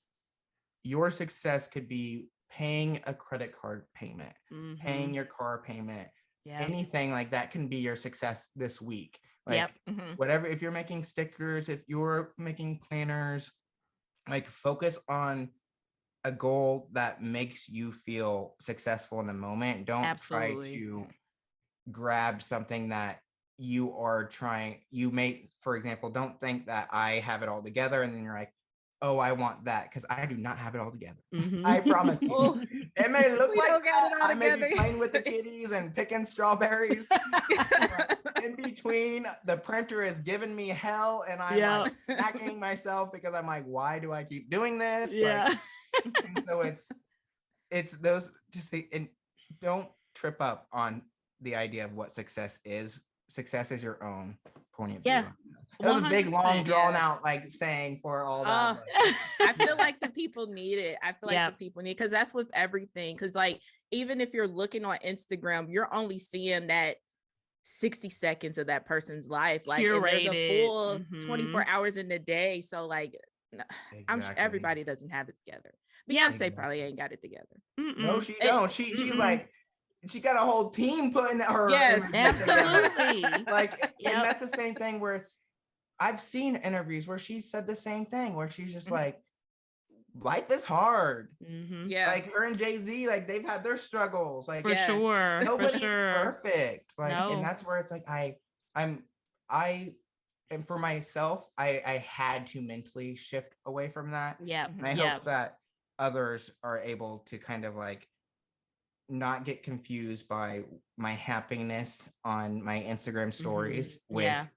your success could be paying a credit card payment, paying your car payment, anything like that can be your success this week. Like whatever, if you're making stickers, if you're making planners, like focus on a goal that makes you feel successful in the moment. Don't try to grab something that you are trying, for example, don't think that I have it all together and then you're like, oh, I want that, because I do not have it all together. I promise you. It may look like I may be playing with the kitties and picking strawberries. In between, the printer is giving me hell and I'm like smacking myself because I'm like, why do I keep doing this? Like, and so it's those, just and don't trip up on the idea of what success is. Success is your own point of view. It was a big, long, drawn out like saying for all that. I feel like the people need it. I feel like the people need, because that's with everything. Because like, even if you're looking on Instagram, you're only seeing that 60 seconds of that person's life. Like, and there's a full 24 hours in the day. So like, I'm sure everybody doesn't have it together. Beyonce probably ain't got it together. No, she don't. She's like, she got a whole team putting her. Yes, absolutely. Like, and that's the same thing where it's, I've seen interviews where she said the same thing, where she's just like, life is hard. Like her and Jay-Z, like they've had their struggles. Like, for sure, nobody's perfect. Like, and that's where it's like, and for myself, I had to mentally shift away from that. And I hope that others are able to kind of like not get confused by my happiness on my Instagram stories with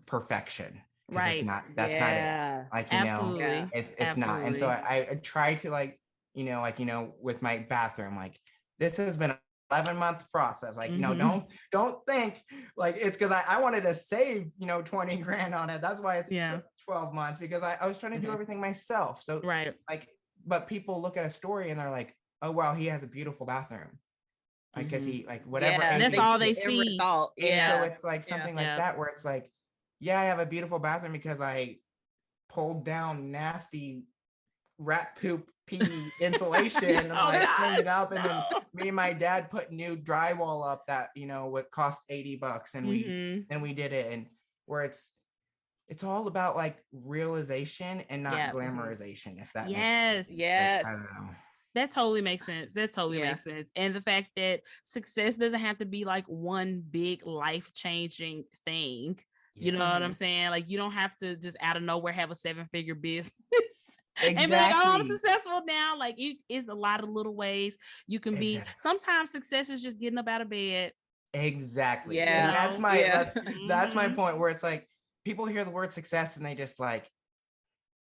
perfection. Right. That's not it. Like, absolutely. It's not. And so I try to like, with my bathroom, like this has been an 11-month process. Like, don't think like it's because I wanted to save, 20 grand on it. That's why it's 12 months, because I was trying to do everything myself. So like, but people look at a story and they're like, oh, wow, he has a beautiful bathroom. Like, cause he like whatever. That's all they see. So it's like something like that, where it's like, yeah, I have a beautiful bathroom because I pulled down nasty rat poop insulation and like hang it up, and then no. me and my dad put new drywall up that would cost $80, and we did it, and where it's all about like realization and not Yep. glamorization, if that makes Yes. sense. Yes. Like, I don't know. That totally makes sense. That totally Yeah. makes sense. And the fact that success doesn't have to be like one big life-changing thing. You know what I'm saying? Like you don't have to just out of nowhere have a 7-figure business. And be like, oh, I'm Exactly. successful now. Like it is a lot of little ways you can be. Exactly. Sometimes success is just getting up out of bed. Exactly. Yeah. And that's my Yeah. that's my point, where it's like people hear the word success and they just like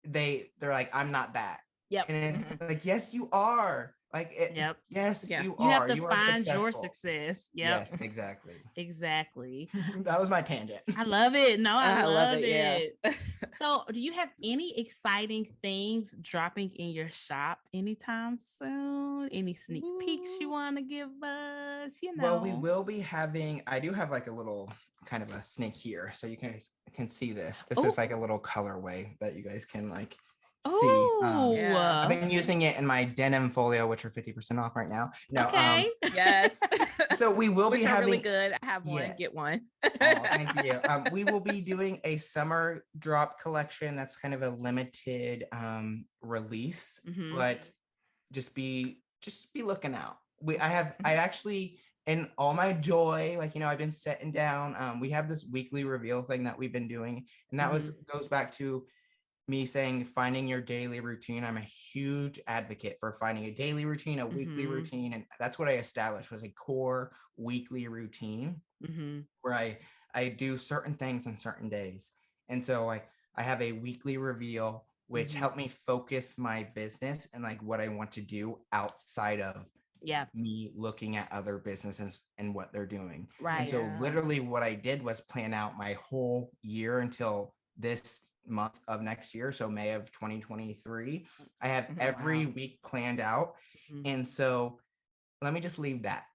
they're like, I'm not that. Yep. And it's like, yes, you are. Like Yep. yes, Yeah. you You have are. to You are find your successful. success. Yep. Yes, exactly. Exactly. That was my tangent. I love it. No, I love it. Yeah. So, do you have any exciting things dropping in your shop anytime soon? Any sneak peeks you want to give us? Well, we will be having, I do have like a little kind of a snake here, so you guys can see this. This is like a little colorway that you guys can like see. Yeah. I've been using it in my denim folio, which are 50% off right now. No, okay. Yes. So we will Which be are having really good. I have one. Yeah. Get one. Oh, thank you. We will be doing a summer drop collection that's kind of a limited release, but just be looking out. I actually, in all my joy, like I've been sitting down. We have this weekly reveal thing that we've been doing, and that goes back to me saying finding your daily routine. I'm a huge advocate for finding a daily routine, a weekly routine, and that's what I established was a core weekly routine where I do certain things on certain days. And so I have a weekly reveal which helped me focus my business and like what I want to do outside of me looking at other businesses and what they're doing. Right. And so literally what I did was plan out my whole year until this month of next year, so May of 2023. I have every week planned out. And so let me just leave that.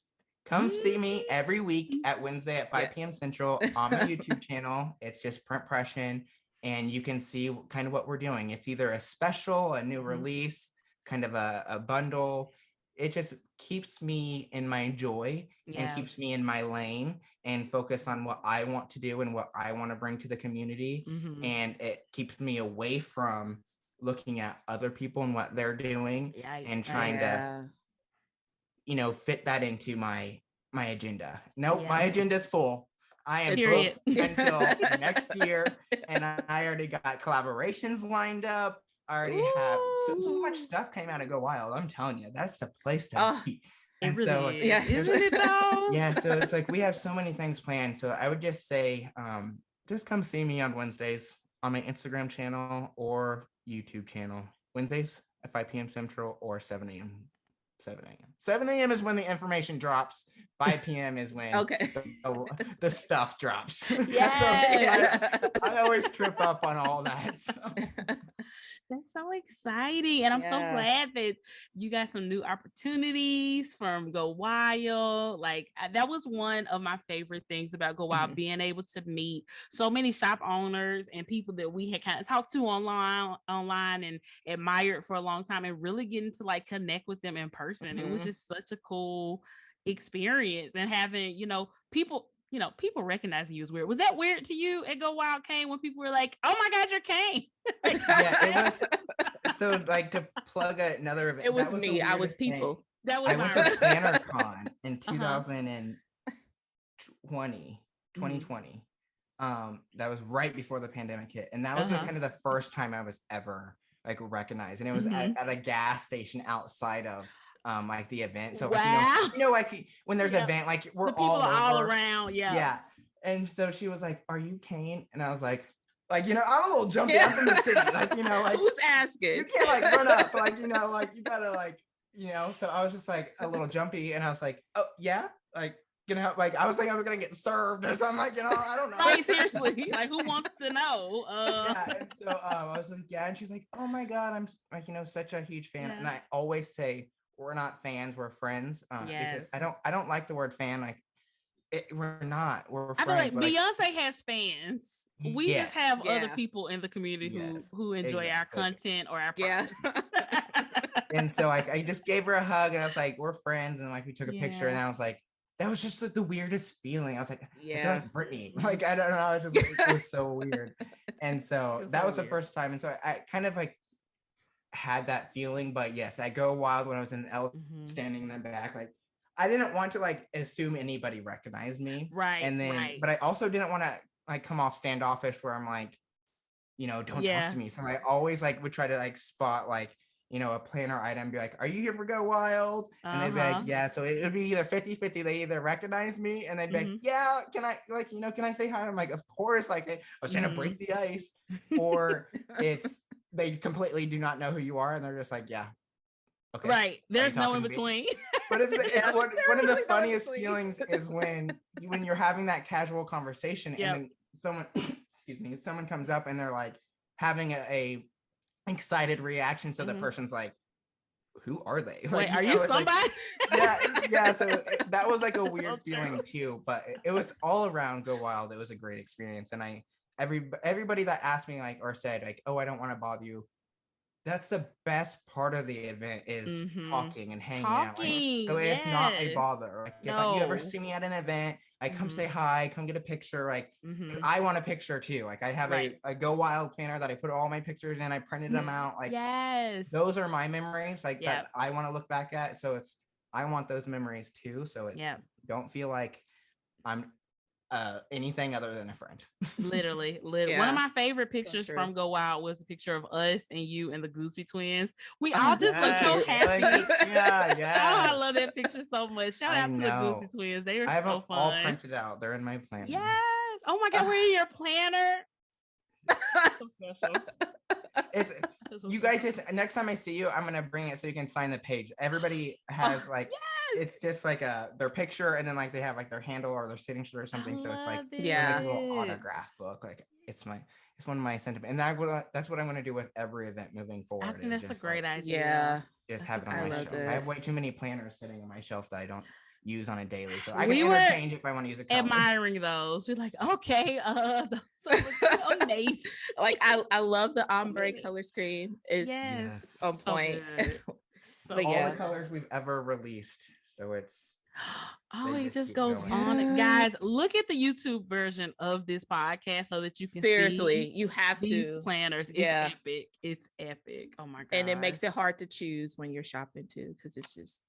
Come see me every week at Wednesday at 5 p.m. Central on my YouTube channel. It's just Print Pression, and you can see kind of what we're doing. It's either a special, a new release, kind of a bundle. It just keeps me in my joy and keeps me in my lane and focus on what I want to do and what I want to bring to the community. And it keeps me away from looking at other people and what they're doing and trying to fit that into my agenda. Nope, my agenda is full. I am booked until next year, and I already got collaborations lined up. I already have so much stuff came out of Go Wild. I'm telling you, that's the place to be. It really so, is. Isn't it though? Yeah, so it's like we have so many things planned. So I would just say, just come see me on Wednesdays on my Instagram channel or YouTube channel. Wednesdays at 5 p.m. Central or 7 a.m. 7 a.m. 7 a.m. is when the information drops. 5 p.m. is when the stuff drops. Yes. So I always trip up on all that. So. That's so exciting. And I'm so glad that you got some new opportunities from Go Wild. Like that was one of my favorite things about Go Wild, being able to meet so many shop owners and people that we had kind of talked to online and admired for a long time, and really getting to like connect with them in person. It was just such a cool experience, and having, people recognizing you is weird. Was that weird to you at Go Wild, Cain, when people were like, "Oh my God, you're Cain"? Yeah, it was. So, like, to plug another event, it was me. I was people. Thing. That was I went to PlannerCon in 2020. That was right before the pandemic hit, and that was kind of the first time I was ever like recognized, and it was at a gas station outside of like the event. So like, like when there's an event, like we're all around. Yeah. And so she was like, "Are you Cain?" And I was like, I'm a little jumpy. I'm from the city. Like, like who's asking? You can't like run up, like, like you gotta like, so I was just like a little jumpy, and I was like, "Oh yeah, like help?" Like I was thinking I was gonna get served or something, like, I don't know. Like seriously, like who wants to know? Yeah, and so I was like, yeah, and she's like, "Oh my God, I'm like, such a huge fan." And I always say, we're not fans, we're friends. Because I don't like the word fan. Like we're not. We're friends. I feel like Beyonce has fans. We just have other people in the community Yes, who enjoy our content or our products. And so like I just gave her a hug and I was like, we're friends, and like we took a picture, and Yeah. I was like, that was just like the weirdest feeling. I was like, I feel Yeah. like Britney. Like I don't know, it was so weird. And so It's that so was the weird. first time. And so I kind of like had that feeling. But yes, I go wild when I was in the L Mhm. standing in the back. Like I didn't want to like assume anybody recognized me. Right, And then right. but I also didn't want to like come off standoffish where I'm like, don't talk Yeah. to me. So I always like would try to like spot like, a planner item, be like, are you here for Go Wild? And they'd be like, Uh-huh. yeah. So it would be either 50-50. They either recognize me and they'd be like, Mhm. yeah, can I like, can I say hi? I'm like, of course, like I was trying to Mhm. break the ice. Or it's they completely do not know who you are and they're just like, yeah, okay. Right. Are you There's no talking in to me? between. But it's Yeah, one of the really no in funniest between. feelings is when you're having that casual conversation and Yep. then someone excuse me, someone comes up and they're like having a excited reaction. So the Mhm. person's like, who are they? Wait, Like, are you it's like, somebody? yeah. So that was like a So weird feeling true. too, but it was all around Go Wild. It was a great experience. And everybody that asked me like, or said like, oh, I don't want to bother you, that's the best part of the event is Mhm. talking and hanging out. Like, so Talking, it's not a yes. bother. Like if you ever No. see me at an event, like come say Mhm. hi, come get a picture, like because Mhm. I want a picture too. Like I have Right. a Go Wild planner that I put all my pictures in, I printed them out. Like Yes. those are my memories, like Yep. that I want to look back at. So I want those memories too. So Yep. don't feel like I'm anything other than a friend. Literally. One of Yeah, my favorite so pictures true. from Go Wild was a picture of us and you and the Gooseby twins. We all Oh, just so look so cute. Like, happy. yeah, Oh, I yeah. love that picture so much. Shout I out to the know. Gooseby twins. They were I have them so all fun. printed out. They're in my planner. Yes. Oh my God, we're in your planner. So special. It's That's so you guys special. just next time I see you, I'm gonna bring it so you can sign the page. Everybody has Oh, like yes. it's just like their picture and then like they have like their handle or their signature or I something. So it's like love there's like a Yeah. little it. autograph book. Like it's one of my sentiments. And that's what I'm gonna do with every event moving I forward think is that's a just like great idea. Yeah, just That's a have it on I my great love shelf. I idea. have that. way too many planners sitting on my shelf that I don't use on a daily. So I can We were interchange if I want to use a color. admiring those. We're like, okay, those are looking amazing. Like I love the Love ombre it. color scheme. It's Yes. Yes. on So point. good. But So All the yeah. good. colors we've ever released. So Oh, they it just just keep goes going. on. Guys, Yes. look at the YouTube version of this podcast so that you can Seriously, see you have these to. planners. It's Yeah. epic. It's epic. Oh my And it makes it gosh. hard to choose when you're shopping too, because it's just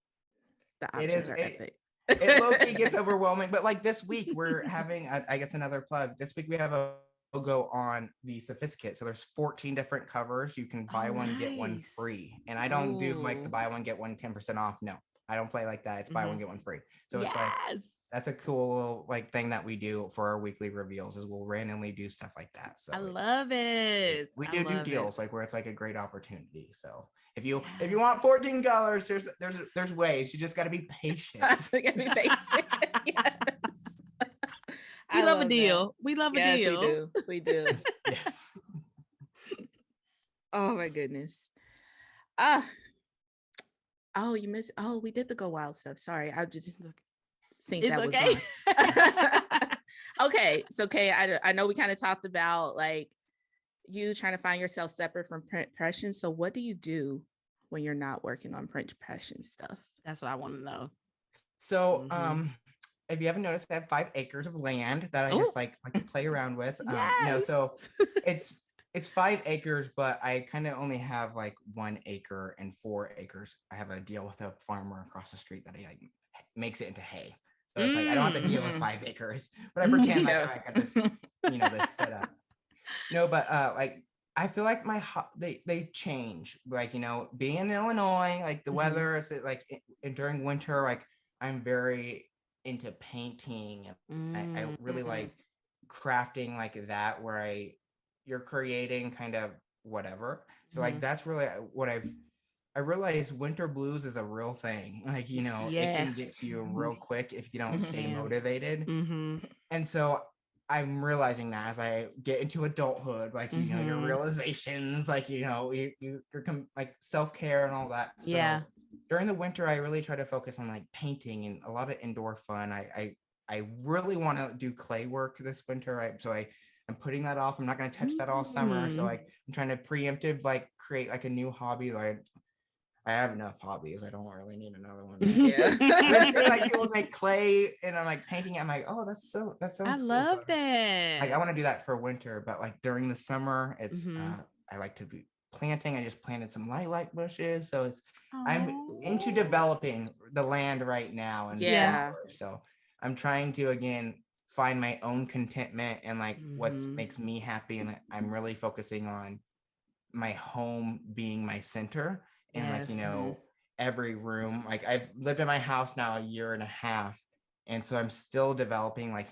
the It is options are epic. it low-key gets overwhelming, but like this week we're having I guess another plug. This week we have a logo on the Sophisticate. So there's 14 different covers. You can Oh, buy one, get one nice. free. And I don't do like the Ooh. buy one, get one 10% off. No, I don't play like that. It's buy one, Mhm. get one free. So it's like Yes. that's a cool like thing that we do for our weekly reveals is we'll randomly do stuff like that. So I love it's it. we I do love it. deals like where it's like a great opportunity. So if you Yes. want 14 colors, there's ways. You just got to be patient. I gotta be patient. Yes. We I love a love that. deal. We love a Yes, we deal. do. We do. Yes. Oh my goodness. Ah, oh, you missed. Oh, we did the Go Wild stuff. Sorry, I just think It's that was okay. gone. Okay, so Kay, I know we kind of talked about like you trying to find yourself separate from print impression. So what do you do when you're not working on print impression stuff? That's what I want to know. So, Mhm. if you haven't noticed, I have 5 acres of land that I Oh, just like to play around with. yes. So it's 5 acres, but I kind of only have like 1 acre and 4 acres. I have a deal with a farmer across the street that he like makes it into hay. So it's like I don't have to deal with Mm. 5 acres, but I pretend like Yeah. I got this, this setup. No, but like I feel like they change. Like being in Illinois, like the Mhm. weather is like during winter, like I'm very into painting and I really like crafting like that where you're creating kind of whatever. So like that's really what I realized winter blues is a real thing. Like, it can get Yes. to you real quick if you don't It stay can. motivated. Mhm. And so I'm realizing that as I get into adulthood, like, your Mhm. realizations, like, like self-care and all that. So Yeah. during the winter, I really try to focus on like painting and a lot of indoor fun. I really want to do clay work this winter. I'm putting that off. I'm not going to touch that all summer. So Mm. like I'm trying to preemptive, like create like a new hobby. Like I have enough hobbies. I don't really need another one. Yeah. Like people make clay and I'm like painting it. I'm like, oh, that I sounds cool. love So that. like I want to do that for winter, but like during the summer, it's Mhm. I like to be planting. I just planted some lilac bushes. So I'm into Aw. developing the land right now and Yeah. flowers. So I'm trying to again find my own contentment and like what Mhm. makes me happy. And I'm really focusing on my home being my center and like, Yes. every room. Like I've lived in my house now a year and a half. And so I'm still developing like,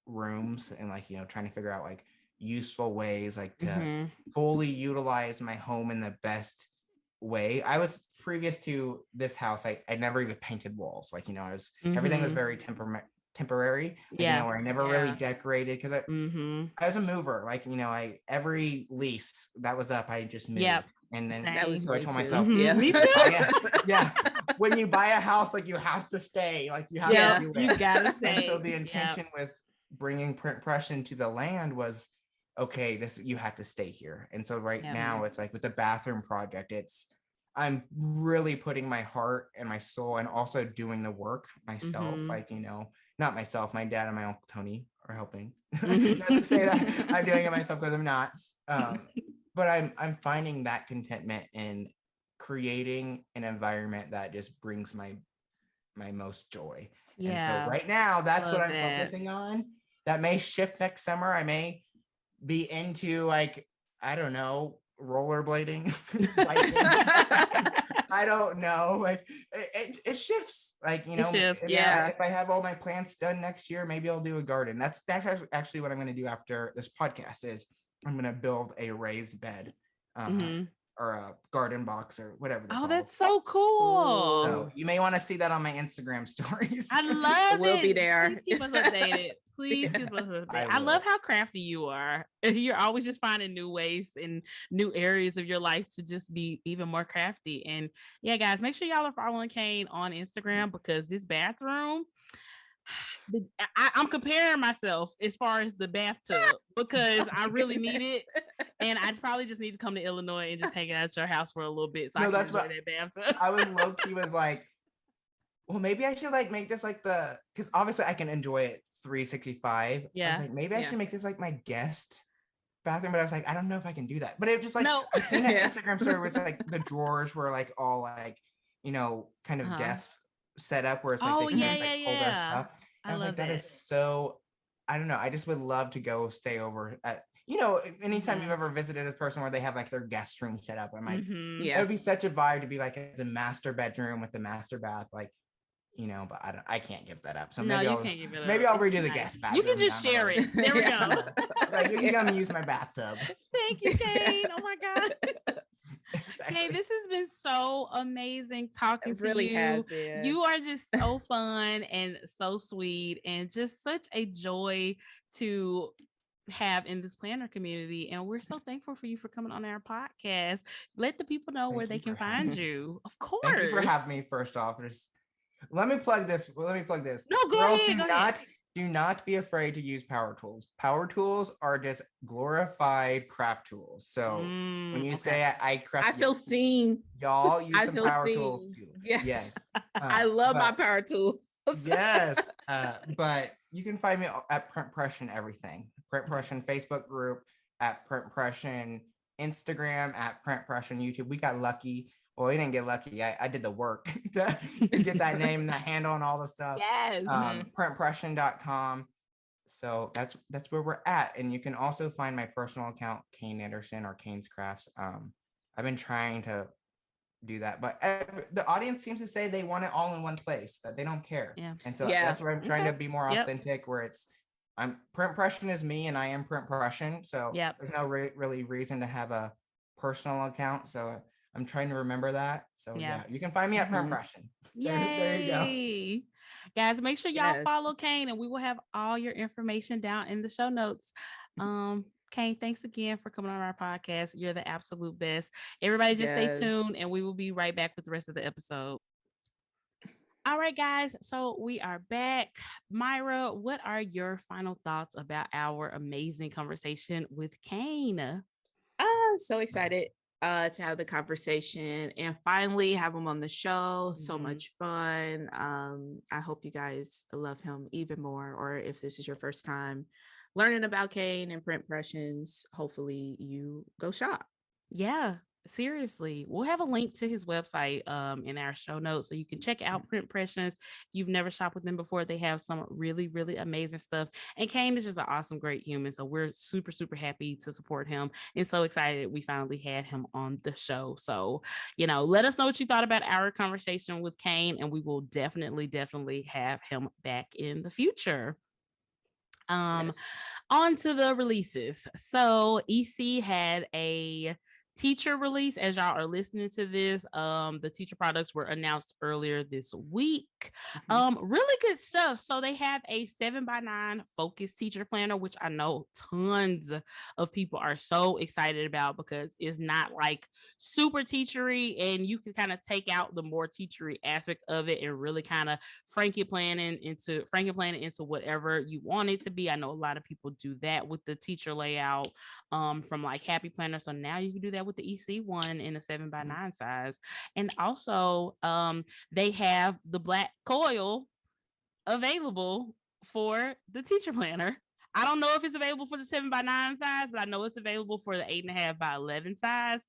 rooms and like, trying to figure out like useful ways like to Mhm. fully utilize my home in the best way. I was previous to this house, I never even painted walls. Like, everything was Mhm. very temporary, like, Yeah. where I never really Yeah. decorated because Mhm. I was a mover. Like, I every lease that was up, I just Yep. moved. And then That was Same. so I me told too. myself, Yeah. Me when you too. buy yeah, when you buy a house, like you have to stay, like you have to Yep. do You it. gotta And so say. the Yep. intention with bringing print impression to the land was, okay, this you have to stay here. And so right Yep. now it's like with the bathroom project, I'm really putting my heart and my soul and also doing the work myself. Mhm. Like, not myself, my dad and my uncle Tony are helping. Mhm. Not to say that I'm doing it myself because I'm not. But I'm finding that contentment in creating an environment that just brings my most joy. And so Yeah. right now, that's what Love I'm that. focusing on. That may shift next summer. I may be into like, I don't know, rollerblading, biking. I don't know. Like it shifts. Like, It shifts. if, Yeah. Yeah. if I have all my plants done next year, maybe I'll do a garden. That's actually what I'm going to do after this podcast is I'm going to build a raised bed, Mhm. or a garden box or whatever they're Oh, called. that's so cool. Ooh. So you may want to see that on my Instagram stories. I love We'll be it. there. Please keep us updated. Please keep us updated. I I love will. how crafty you are. You're always just finding new ways and new areas of your life to just be even more crafty. And yeah, guys, make sure y'all are following Cain on Instagram because this bathroom, I'm comparing myself as far as the bathtub because Oh I my really need goodness. it. And I'd probably just need to come to Illinois and just hang out at your house for a little bit so I No, can that's enjoy what that bathtub. I was low key was like, well, maybe I should like make this like because obviously I can enjoy it 365. I was Yeah. like, maybe I Yeah. should make this like my guest bathroom, but I was like, I don't know if I can do that. But it was just like No. I seen an Yeah. Instagram story with like the drawers were like all like, kind of Uh-huh. guest set up where it's like they Oh can yeah, just yeah, like hold their yeah. stuff. I And I was like, love that that. is so, I don't know. I just would love to go stay over at, anytime you've Mhm. ever visited a person where they have like their guest room set up. I'm like, Mhm. that Yeah. would be such a vibe to be like the master bedroom with the master bath, like, but I can't give that up. So No, maybe you I'll can't give it maybe up. I'll It's redo the nice. guest You can bathroom just down the share road. it. There we Yeah, go. like you can Yeah. come use my bathtub. Thank you, Cain. Oh my God. Cain, Exactly. this has been so amazing talking It to really you. has been. You are just so fun and so sweet and just such a joy to have in this planner community. And we're so thankful for you for coming on our podcast. Let the people know where Thank they you for can having find me. you. Of Thank you for course. having me. First off, let me plug this. Well, let me plug this. No, go Girls, ahead. Go ahead. do not be afraid to use power tools. Power tools are just glorified craft tools. So when you Okay. say I craft, I feel seen. y'all use I some feel power tools seen. too. Yes. Yes. I love my But power tools. yes. But you can find me at Print Impression everything. Print Impression Facebook group, at Print Impression Instagram, at Print Impression YouTube. We got lucky. Well, we didn't get lucky. I did the work to get that name and that handle and all the stuff. Yes. Printimpression.com. So that's where we're at. And you can also find my personal account, Cain Anderson or Cain's Crafts. I've been trying to do that, but the audience seems to say they want it all in one place, that they don't care. Yeah. And so Yeah. that's where I'm trying to be more Yep. authentic, where I'm Print Impression is me and I am Print Impression. So Yep. there's no really reason to have a personal account. So I'm trying to remember that. So Yeah. you can find me at Print Mhm. Impression. There you go. Yay. Guys, make sure y'all Yes. follow Cain and we will have all your information down in the show notes. Cain, thanks again for coming on our podcast. You're the absolute best. Everybody just stay Yes. tuned and we will be right back with the rest of the episode. All right, guys. So we are back. Myra, what are your final thoughts about our amazing conversation with Cain? So excited. to have the conversation and finally have him on the show. So much fun. I hope you guys love him even more, or if this is your first time learning about Cain and Print Impressions, hopefully you go shop. Yeah, seriously. We'll have a link to his website in our show notes so you can check out Print Impressions. If you've never shopped with them before, they have some really, really amazing stuff. And Cain is just an awesome, great human. So we're super, super happy to support him and so excited we finally had him on the show. So, let us know what you thought about our conversation with Cain, and we will definitely, definitely have him back in the future. Yes. On to the releases. So EC had a teacher release. As y'all are listening to this, the teacher products were announced earlier this week. Really good stuff. So they have a 7x9 focus teacher planner, which I know tons of people are so excited about because it's not like super teachery, and you can kind of take out the more teachery aspects of it and really kind of Franken it into whatever you want it to be. I know a lot of people do that with the teacher layout from like Happy Planner. So now you can do that with the EC one in a 7x9 size. And also they have the black coil available for the teacher planner. I don't know if it's available for the 7x9 size, but I know it's available for the 8.5x11 size.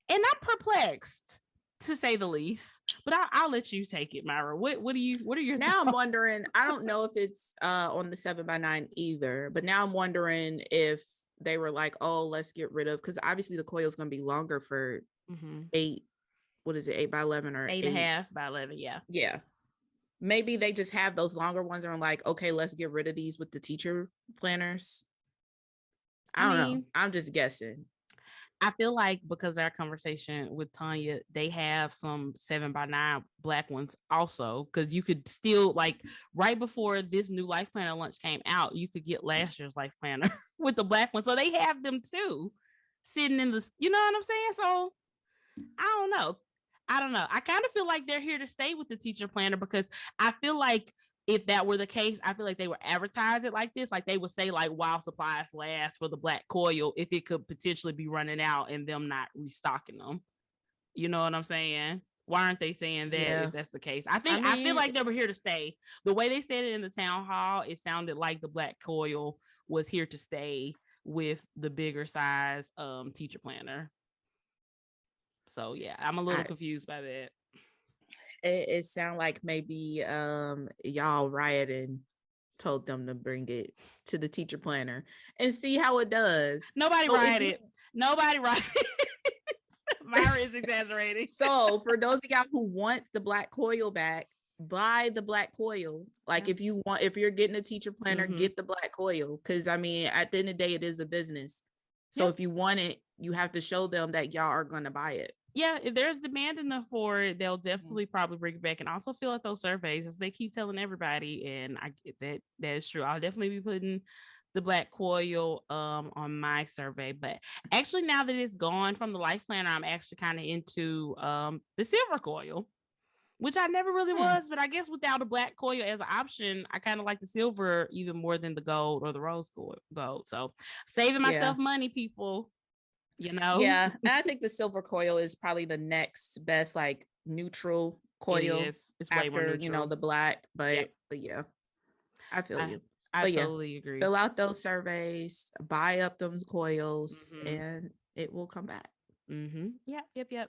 And I'm perplexed, to say the least. But I'll let you take it, Myra. What are your now thoughts? I'm wondering, I don't know if it's on the 7x9 either, but now I'm wondering if they were like, oh, let's get rid of, because obviously the coil is going to be longer for 8, what is it, 8x11 or 8.5x11, yeah. Maybe they just have those longer ones and are like, okay, let's get rid of these with the teacher planners. I don't know. I'm just guessing. I feel like because of our conversation with Tanya, they have some 7x9 black ones also, because you could still, like, right before this new Life Planner lunch came out, you could get last year's Life Planner with the black one. So they have them too, sitting in the, you know what I'm saying? So I don't know. I kind of feel like they're here to stay with the teacher planner, because I feel like if that were the case, I feel like they would advertise it like this. Like they would say, like, while supplies last for the black coil, if it could potentially be running out and them not restocking them. You know what I'm saying? Why aren't they saying that if that's the case? I feel like they were here to stay. The way they said it in the town hall, it sounded like the black coil was here to stay with the bigger size teacher planner. So yeah, I'm a little confused by that. It sounds like maybe y'all rioting told them to bring it to the teacher planner and see how it does. Nobody rioted. Myra is exaggerating. So for those of y'all who want the black coil back, buy the black coil. Like if you're getting a teacher planner, get the black coil. Because I mean, at the end of the day, it is a business. So if you want it, you have to show them that y'all are going to buy it. Yeah, if there's demand enough for it, they'll definitely probably bring it back. And also fill out those surveys, as they keep telling everybody. And I get that is true. I'll definitely be putting the black coil on my survey. But actually, now that it's gone from the Life Planner, I'm actually kind of into the silver coil, which I never really was. But I guess without a black coil as an option, I kind of like the silver even more than the gold or the rose gold. So saving myself money, people. Yeah, and I think the silver coil is probably the next best, like, neutral coil. It's after the black, but yeah, I feel you. I totally agree. Fill out those surveys, buy up those coils, and it will come back. Yep.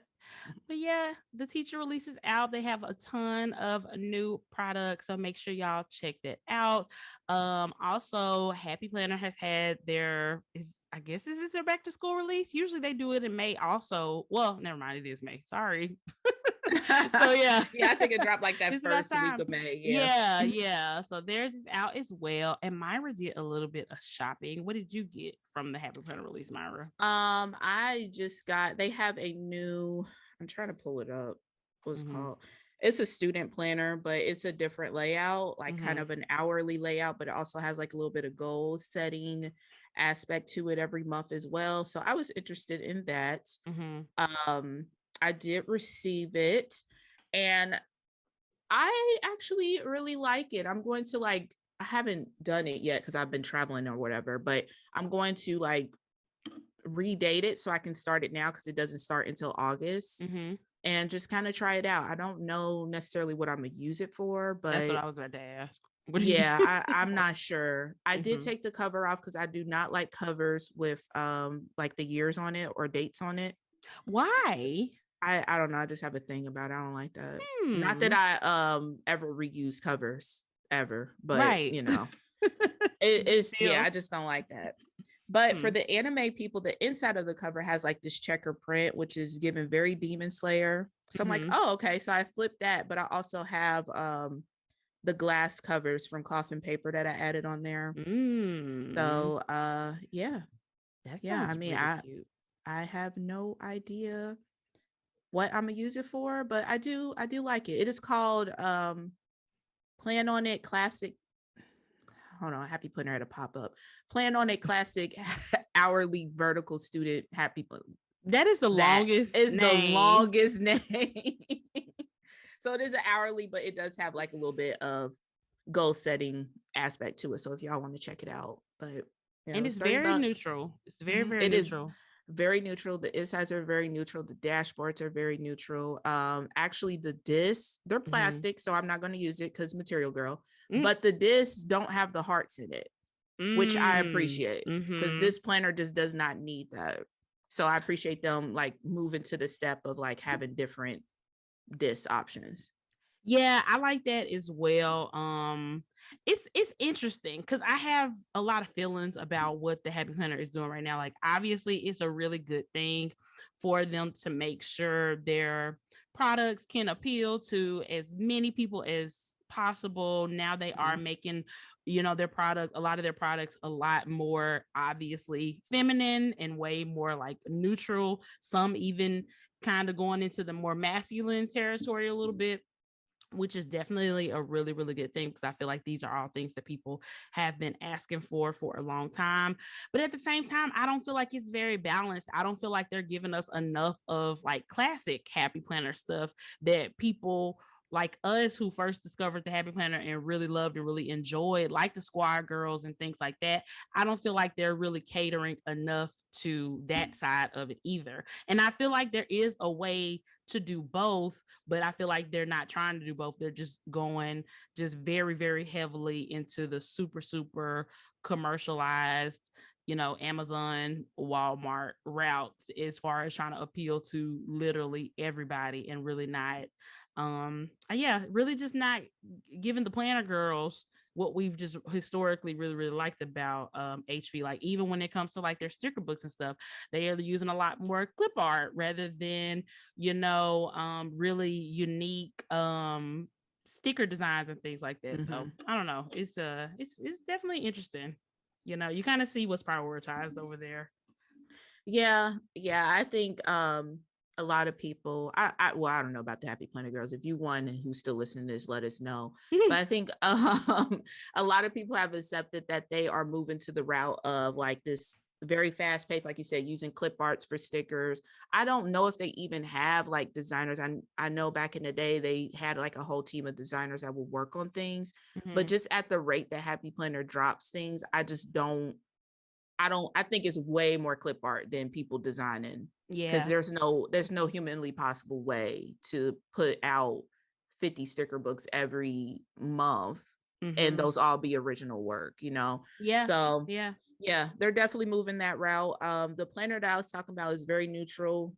But yeah, the teacher release is out. They have a ton of new products, so make sure y'all check that out. Also, Happy Planner has had their this is their back to school release. Usually they do it in May also. Well, never mind, it is May. Sorry. So yeah, I think it dropped like that first week of May. Yeah. So theirs is out as well. And Myra did a little bit of shopping. What did you get from the Happy Planner release, Myra? I just they have a new, I'm trying to pull it up. What's called? It's a student planner, but it's a different layout, like kind of an hourly layout, but it also has like a little bit of goal setting aspect to it every month as well. So I was interested in that. I did receive it and I actually really like it. I'm going to I haven't done it yet because I've been traveling or whatever, but I'm going to redate it so I can start it now because it doesn't start until August. And just kind of try it out. I don't know necessarily what I'm gonna use it for, That's what but I was about to ask. yeah, I'm not sure. I did take the cover off because I do not like covers with like the years on it or dates on it. Why? I don't know. I just have a thing about it. I don't like that. Not that I ever reuse covers ever, but Right. you know, it's yeah, Still. I just don't like that. But for the anime people, the inside of the cover has like this checker print, which is given very Demon Slayer. So I'm like, oh, okay. So I flipped that, but I also have the glass covers from Coffin Paper that I added on there. So yeah. That Yeah. I sounds mean, really cute. I have no idea what I'm gonna use it for, but I do like it. It is called Plan on It Classic. Hold on, Happy Planner had a pop up. Plan on It Classic Hourly Vertical Student Happy. That is the longest is name. the longest name. So it is an hourly, but it does have like a little bit of goal setting aspect to it. So if y'all want to check it out, but you know, and it's very neutral. It's very, very neutral. Is very neutral. The insides are very neutral. The dashboards are very neutral. Actually, the discs, they're plastic, so I'm not going to use it because material girl. But the discs don't have the hearts in it, which I appreciate because this planner just does not need that. So I appreciate them like moving to the step of like having different disc options. Yeah, I like that as well. It's interesting because I have a lot of feelings about what the Happy Planner is doing right now. Like, obviously, it's a really good thing for them to make sure their products can appeal to as many people as possible. Now they are making, you know, a lot of their products a lot more obviously feminine and way more like neutral. Some even kind of going into the more masculine territory a little bit, which is definitely a really, really good thing because I feel like these are all things that people have been asking for a long time. But at the same time, I don't feel like it's very balanced. I don't feel like they're giving us enough of like classic Happy Planner stuff that people like us who first discovered the Happy Planner and really loved and really enjoyed, like the Squad Girls and things like that. I don't feel like they're really catering enough to that side of it either. And I feel like there is a way to do both, but I feel like they're not trying to do both. They're just going just very, very heavily into the super commercialized, you know, Amazon, Walmart routes as far as trying to appeal to literally everybody and really not really just not giving the planner girls what we've just historically really, really liked about HP. Like, even when it comes to like their sticker books and stuff, they are using a lot more clip art rather than, you know, really unique sticker designs and things like that. So I don't know. It's definitely interesting. You know, you kind of see what's prioritized over there. Yeah, I think a lot of people, I don't know about the Happy Planner Girls. If you one who's still listening to this, let us know. But I think a lot of people have accepted that they are moving to the route of like this very fast pace, like you said, using clip arts for stickers. I don't know if they even have like designers. I know back in the day they had like a whole team of designers that would work on things, but just at the rate that Happy Planner drops things, I think it's way more clip art than people designing. Because there's no humanly possible way to put out 50 sticker books every month and those all be original work, you know? So yeah, they're definitely moving that route. The planner that I was talking about is very neutral.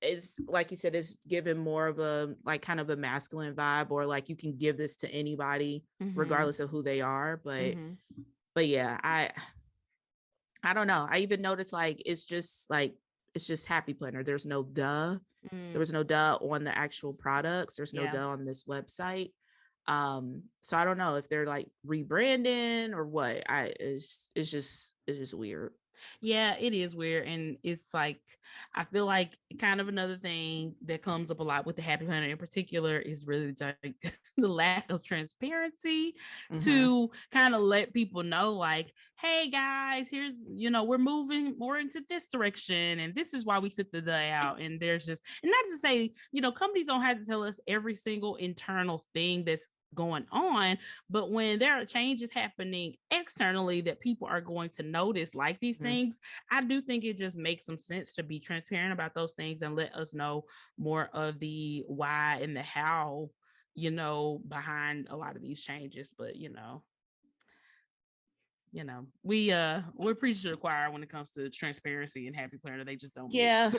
Is like you said, it's given more of a like kind of a masculine vibe, or like you can give this to anybody regardless of who they are. But yeah, I don't know. I even noticed like it's just Happy Planner. There's no duh. There was no duh on the actual products. There's no duh on this website. So I don't know if they're like rebranding or what. It's just weird. Yeah, it is weird. And it's like, I feel like kind of another thing that comes up a lot with the Happy Planner in particular is really like the lack of transparency to kind of let people know, like, hey guys, here's, you know, we're moving more into this direction and this is why we took the day out. And there's just, and not to say, you know, companies don't have to tell us every single internal thing that's going on. But when there are changes happening externally that people are going to notice, like these things, I do think it just makes some sense to be transparent about those things and let us know more of the why and the how, behind a lot of these changes. But we're preaching to the choir when it comes to transparency and happy planner. They just don't mix.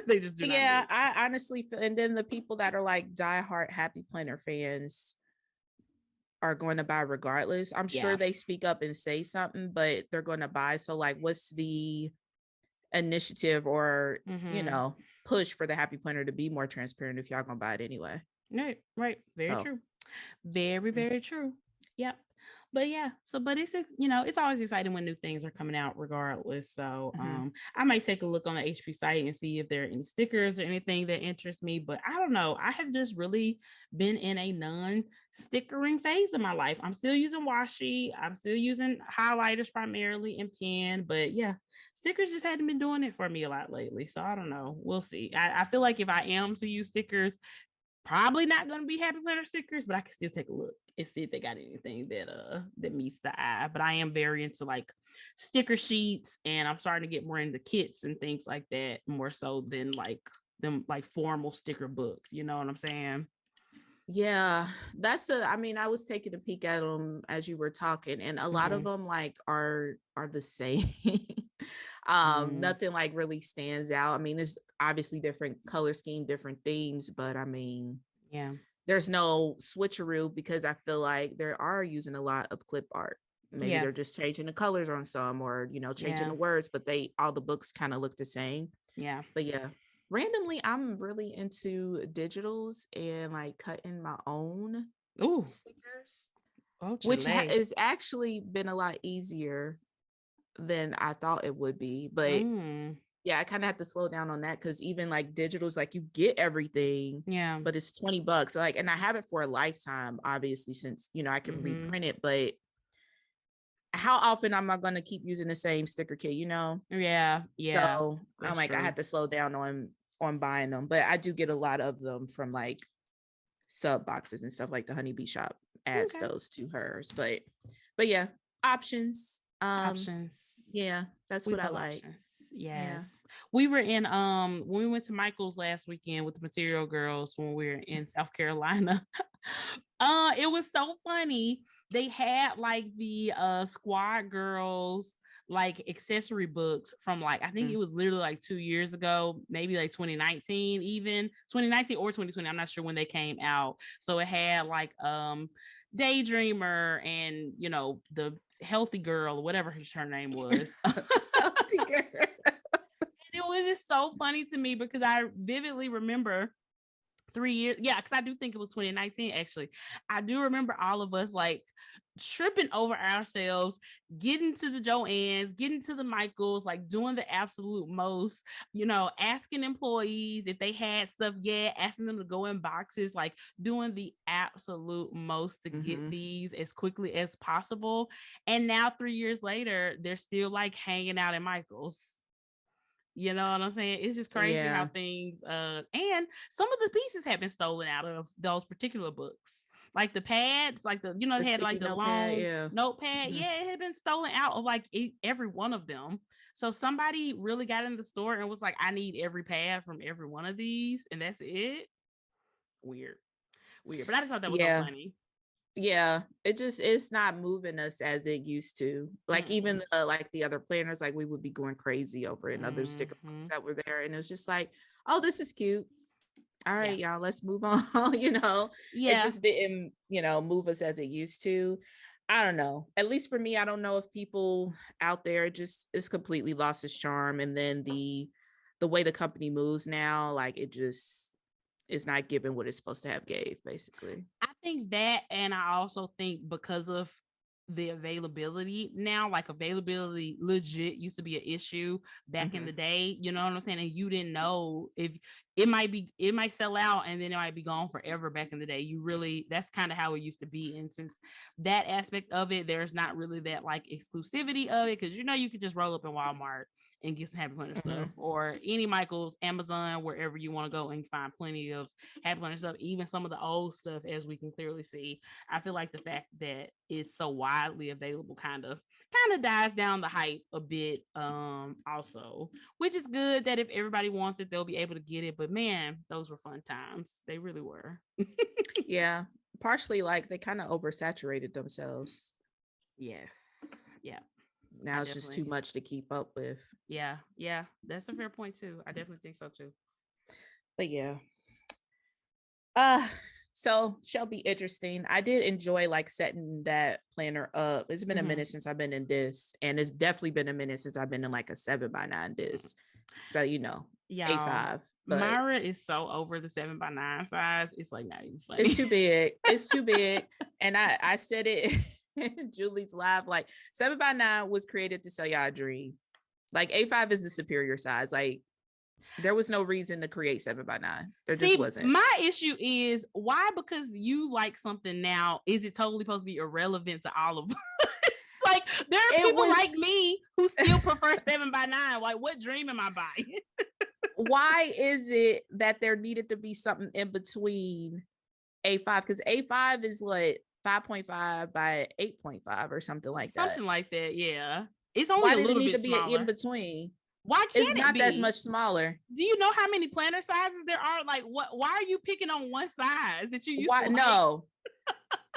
They just do not mix. I honestly feel, and then the people that are like diehard happy planner fans are going to buy regardless. I'm sure they speak up and say something, but they're going to buy. So like, what's the initiative or push for the happy planner to be more transparent if y'all gonna buy it anyway? Right. Very true. Very, very true. Yep. But yeah, but it's it's always exciting when new things are coming out regardless. So I might take a look on the HP site and see if there are any stickers or anything that interests me. But I don't know. I have just really been in a non-stickering phase of my life. I'm still using washi. I'm still using highlighters primarily and pen. But yeah, stickers just hadn't been doing it for me a lot lately. So I don't know. We'll see. I feel like if I am to use stickers, probably not going to be happy planner stickers, but I can still take a look and see if they got anything that meets the eye. But I am very into like sticker sheets, and I'm starting to get more into kits and things like that, more so than like them like formal sticker books. You know what I'm saying? Yeah, I was taking a peek at them as you were talking, and a lot of them like are the same. Nothing like really stands out. I mean, it's obviously different color scheme, different themes, but I mean, there's no switcheroo because I feel like they are using a lot of clip art. Maybe they're just changing the colors on some, or changing the words, but all the books kind of look the same. But yeah, randomly I'm really into digitals and like cutting my own stickers, which has actually been a lot easier than I thought it would be. But yeah, I kind of have to slow down on that because even like digitals, like you get everything, but it's $20. Like, and I have it for a lifetime, obviously, since I can reprint it. But how often am I going to keep using the same sticker kit? So I'm like, I have to slow down on buying them, but I do get a lot of them from like sub boxes and stuff. Like the Honeybee shop adds those to hers. But yeah, options. Yeah, that's what I like. Yes. We were in when we went to Michael's last weekend with the Material Girls when we were in South Carolina. It was so funny. They had like the Squad Girls like accessory books from like I think it was literally like 2 years ago, maybe like 2019, even 2019 or 2020. I'm not sure when they came out. So it had like Daydreamer and the Healthy Girl or whatever her name was. Healthy Girl. It was just so funny to me because I vividly remember 3 years. Yeah, because I do think it was 2019, actually. I do remember all of us like tripping over ourselves, getting to the Joann's, getting to the Michaels, like doing the absolute most, asking employees if they had stuff yet, asking them to go in boxes, like doing the absolute most to get these as quickly as possible. And now 3 years later, they're still like hanging out at Michaels. You know what I'm saying? It's just crazy how things and some of the pieces have been stolen out of those particular books. Like the pads, like they had like the long notepad. Yeah, it had been stolen out of like every one of them. So somebody really got in the store and was like, I need every pad from every one of these, and that's it. Weird. But I just thought that was so funny. Yeah, it's not moving us as it used to. Like even like the other planners, like we would be going crazy over it and other sticker books that were there, and it was just like, oh, this is cute. All right, y'all, let's move on. It just didn't move us as it used to. I don't know. At least for me, I don't know if people out there it's completely lost its charm, and then the way the company moves now, like it just is not giving what it's supposed to have gave, basically. I think that, and I also think because of the availability now, like availability legit used to be an issue back in the day, you know what I'm saying? And you didn't know if it might sell out and then it might be gone forever. Back in the day, that's kind of how it used to be. And since that aspect of it, there's not really that like exclusivity of it, because you could just roll up in Walmart and get some Happy Planner stuff, or any Michael's, Amazon, wherever you want to go, and find plenty of Happy Planner stuff, even some of the old stuff, as we can clearly see. I feel like the fact that it's so widely available kind of dies down the hype a bit, also, which is good that if everybody wants it, they'll be able to get it. But man, those were fun times. They really were. Yeah, partially like they kind of oversaturated themselves. Yes. Yeah. Now it's just too much to keep up with. Yeah, that's a fair point too. I definitely think so too. But yeah. So shall be interesting. I did enjoy like setting that planner up. It's been a minute since I've been in this, and it's definitely been a minute since I've been in like a 7x9 disc. So A5. But Myra is so over the 7x9 size. It's like not even funny. It's too big. It's too big. And I said it in Julie's live, like 7x9 was created to sell y'all a dream. Like A5 is the superior size. Like there was no reason to create 7x9. There just wasn't. My issue is why, because you like something now, is it totally supposed to be irrelevant to all of us? Like there are people like me who still prefer 7x9. Like what dream am I buying? Why is it that there needed to be something in between A5? Because A5 is like 5.5 by 8.5 or something like that. Something like that, yeah. It's only a little bit smaller. Why did it need to be in between? Why can't it's not that much smaller? Do you know how many planner sizes there are? Like what? Why are you picking on one size that you used to like? No.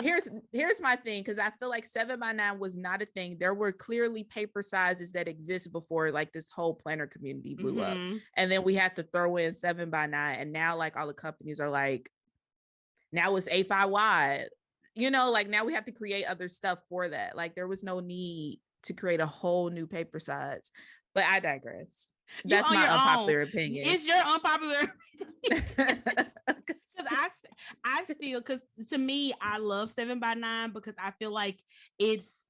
Here's my thing, because I feel like 7x9 was not a thing. There were clearly paper sizes that existed before like this whole planner community blew up, and then we had to throw in 7x9, and now like all the companies are like, now it's A5 wide, like now we have to create other stuff for that. Like there was no need to create a whole new paper size. But I digress. That's my unpopular opinion. It's your unpopular opinion. Because to me, I love 7x9 because I feel like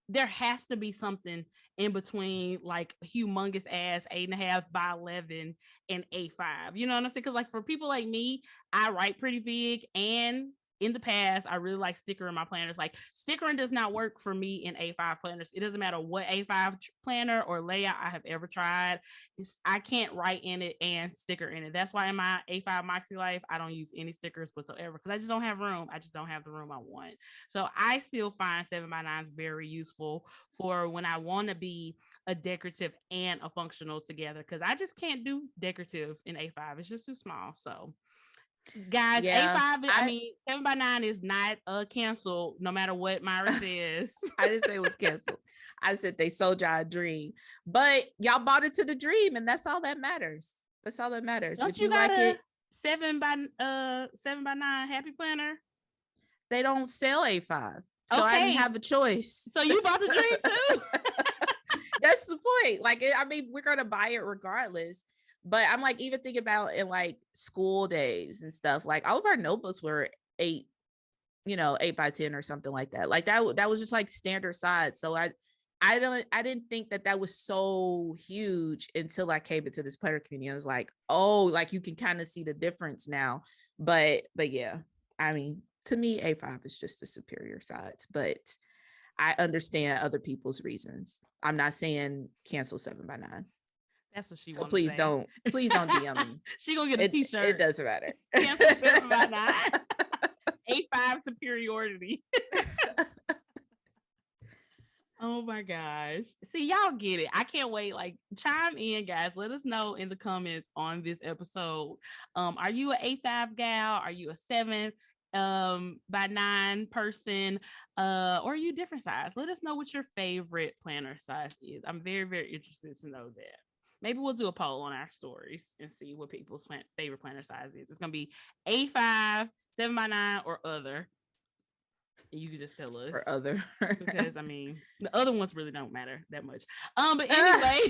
there has to be something in between like humongous ass 8.5 by 11 and A5. You know what I'm saying? Because like for people like me, I write pretty big, and in the past, I really like stickering my planners. Like stickering does not work for me in A5 planners. It doesn't matter what A5 planner or layout I have ever tried. I can't write in it and sticker in it. That's why in my A5 Moxie Life, I don't use any stickers whatsoever because I just don't have room. I just don't have the room I want. So I still find 7x9 very useful for when I want to be a decorative and a functional together, because I just can't do decorative in A5. It's just too small. So guys, A5, 7x9 is not canceled, no matter what Myra says. I didn't say it was canceled. I said they sold y'all a dream, but y'all bought it to the dream, and that's all that matters. That's all that matters. Don't if you got like it, 7x9 Happy Planner? They don't sell A5, so I didn't have a choice. So you bought the dream too. That's the point. Like, I mean, we're gonna buy it regardless. But I'm like, even thinking about in like school days and stuff, like all of our notebooks were 8x10 or something like that. Like that was just like standard size. So I didn't think that was so huge until I came into this planner community. I was like, oh, like you can kind of see the difference now. But yeah, I mean, to me, A5 is just a superior size, but I understand other people's reasons. I'm not saying cancel 7x9. That's what she wants. So please don't DM me. She gonna get a t-shirt. It doesn't matter. Cancel 7x9. A5 superiority. Oh my gosh. See, y'all get it. I can't wait. Like, chime in, guys. Let us know in the comments on this episode. Are you an A5 gal? Are you a 7x9 person? Or are you different size? Let us know what your favorite planner size is. I'm very, very interested to know that. Maybe we'll do a poll on our stories and see what people's favorite planner size is. It's going to be A5, 7x9, or other. You can just tell us. Or other. Because, I mean, the other ones really don't matter that much. But anyway.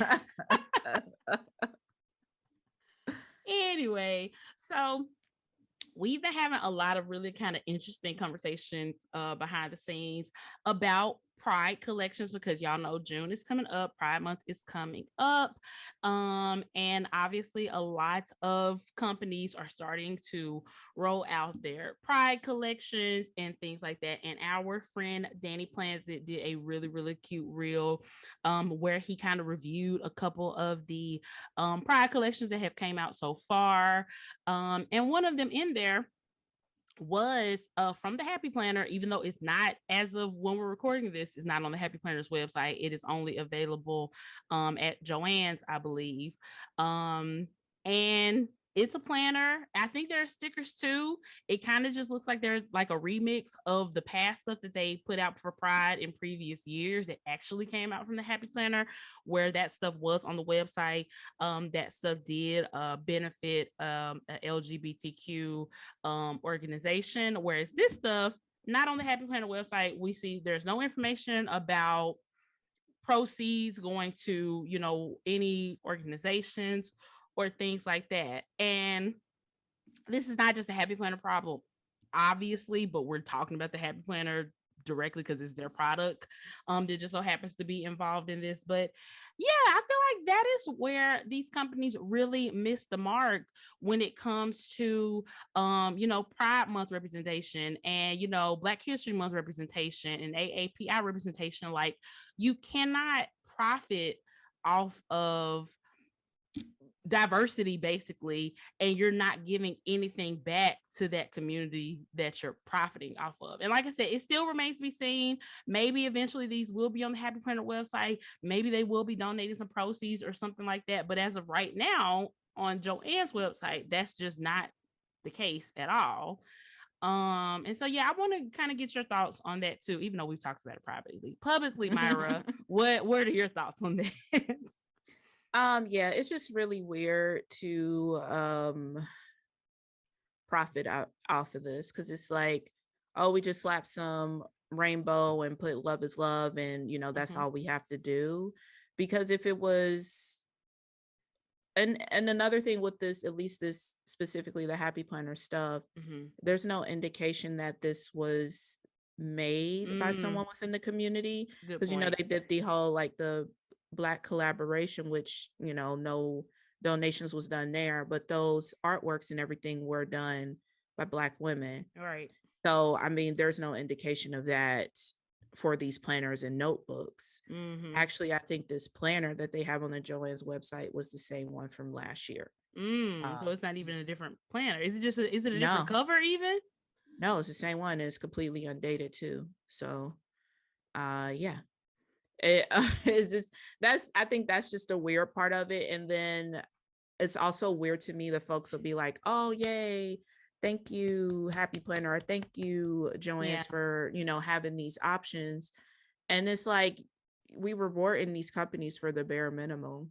Anyway, so we've been having a lot of really kind of interesting conversations behind the scenes about Pride collections, because y'all know June is coming up, Pride Month is coming up. And obviously a lot of companies are starting to roll out their Pride collections and things like that. And our friend Danny Plans It did a really, really cute reel where he kind of reviewed a couple of the Pride collections that have came out so far. And one of them in there was from the Happy Planner, even though it's not, as of when we're recording this, it's not on the Happy Planner's website. It is only available at Joann's, I believe. And it's a planner. I think there are stickers too. It kind of just looks like there's like a remix of the past stuff that they put out for Pride in previous years that actually came out from the Happy Planner, where that stuff was on the website. That stuff did benefit a LGBTQ organization, whereas this stuff, not on the Happy Planner website, we see there's no information about proceeds going to, any organizations or things like that. And this is not just a Happy Planner problem, obviously, but we're talking about the Happy Planner directly because it's their product that just so happens to be involved in this. But yeah, I feel like that is where these companies really miss the mark when it comes to Pride Month representation and Black History Month representation and AAPI representation. Like, you cannot profit off of diversity basically, and you're not giving anything back to that community that you're profiting off of. And like I said, it still remains to be seen. Maybe eventually these will be on the Happy Planner website. Maybe they will be donating some proceeds or something like that. But as of right now, on Joann's website, that's just not the case at all. And so yeah, I want to kind of get your thoughts on that too, even though we've talked about it privately. Publicly, Myra, what are your thoughts on that? Yeah, it's just really weird to profit off of this, because it's like, oh, we just slap some rainbow and put love is love, and that's all we have to do. Because if it was, and another thing with this, at least this specifically the Happy Planner stuff, there's no indication that this was made by someone within the community, because they did the whole like the Black collaboration, which no donations was done there, but those artworks and everything were done by Black women, right? So I mean, there's no indication of that for these planners and notebooks. Actually, I think this planner that they have on the Joann's website was the same one from last year. So it's not even a different planner. Is it just is it a different cover even? No, it's the same one. It's completely undated too. So yeah, it's just, I think that's just a weird part of it. And then it's also weird to me that folks will be like, oh yay, thank you Happy Planner, or thank you Joann's for having these options. And it's like, we reward these companies for the bare minimum,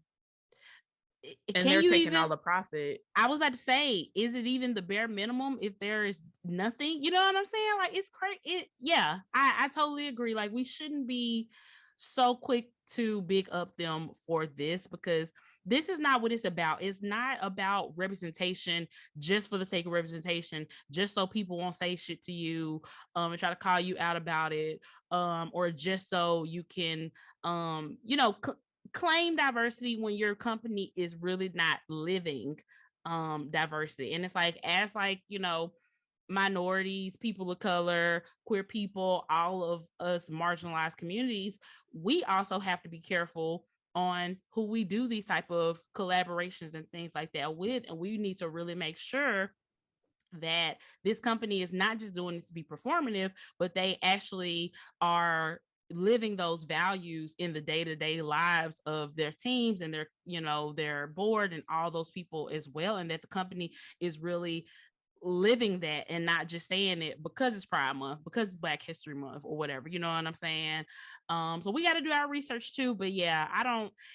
and they're taking all the profit. I was about to say, is it even the bare minimum if there is nothing? You know what I'm saying? Like, it's crazy. Yeah, I totally agree. Like, we shouldn't be so quick to big up them for this, because this is not what it's about. It's not about representation just for the sake of representation, just so people won't say shit to you and try to call you out about it, or just so you can claim diversity when your company is really not living diversity. And it's like, as like minorities, people of color, queer people, all of us marginalized communities, we also have to be careful on who we do these type of collaborations and things like that with. And we need to really make sure that this company is not just doing this to be performative, but they actually are living those values in the day-to-day lives of their teams and their board and all those people as well. And that the company is really living that and not just saying it because it's Pride Month, because it's Black History Month or whatever, you know what I'm saying? So we got to do our research too. But yeah,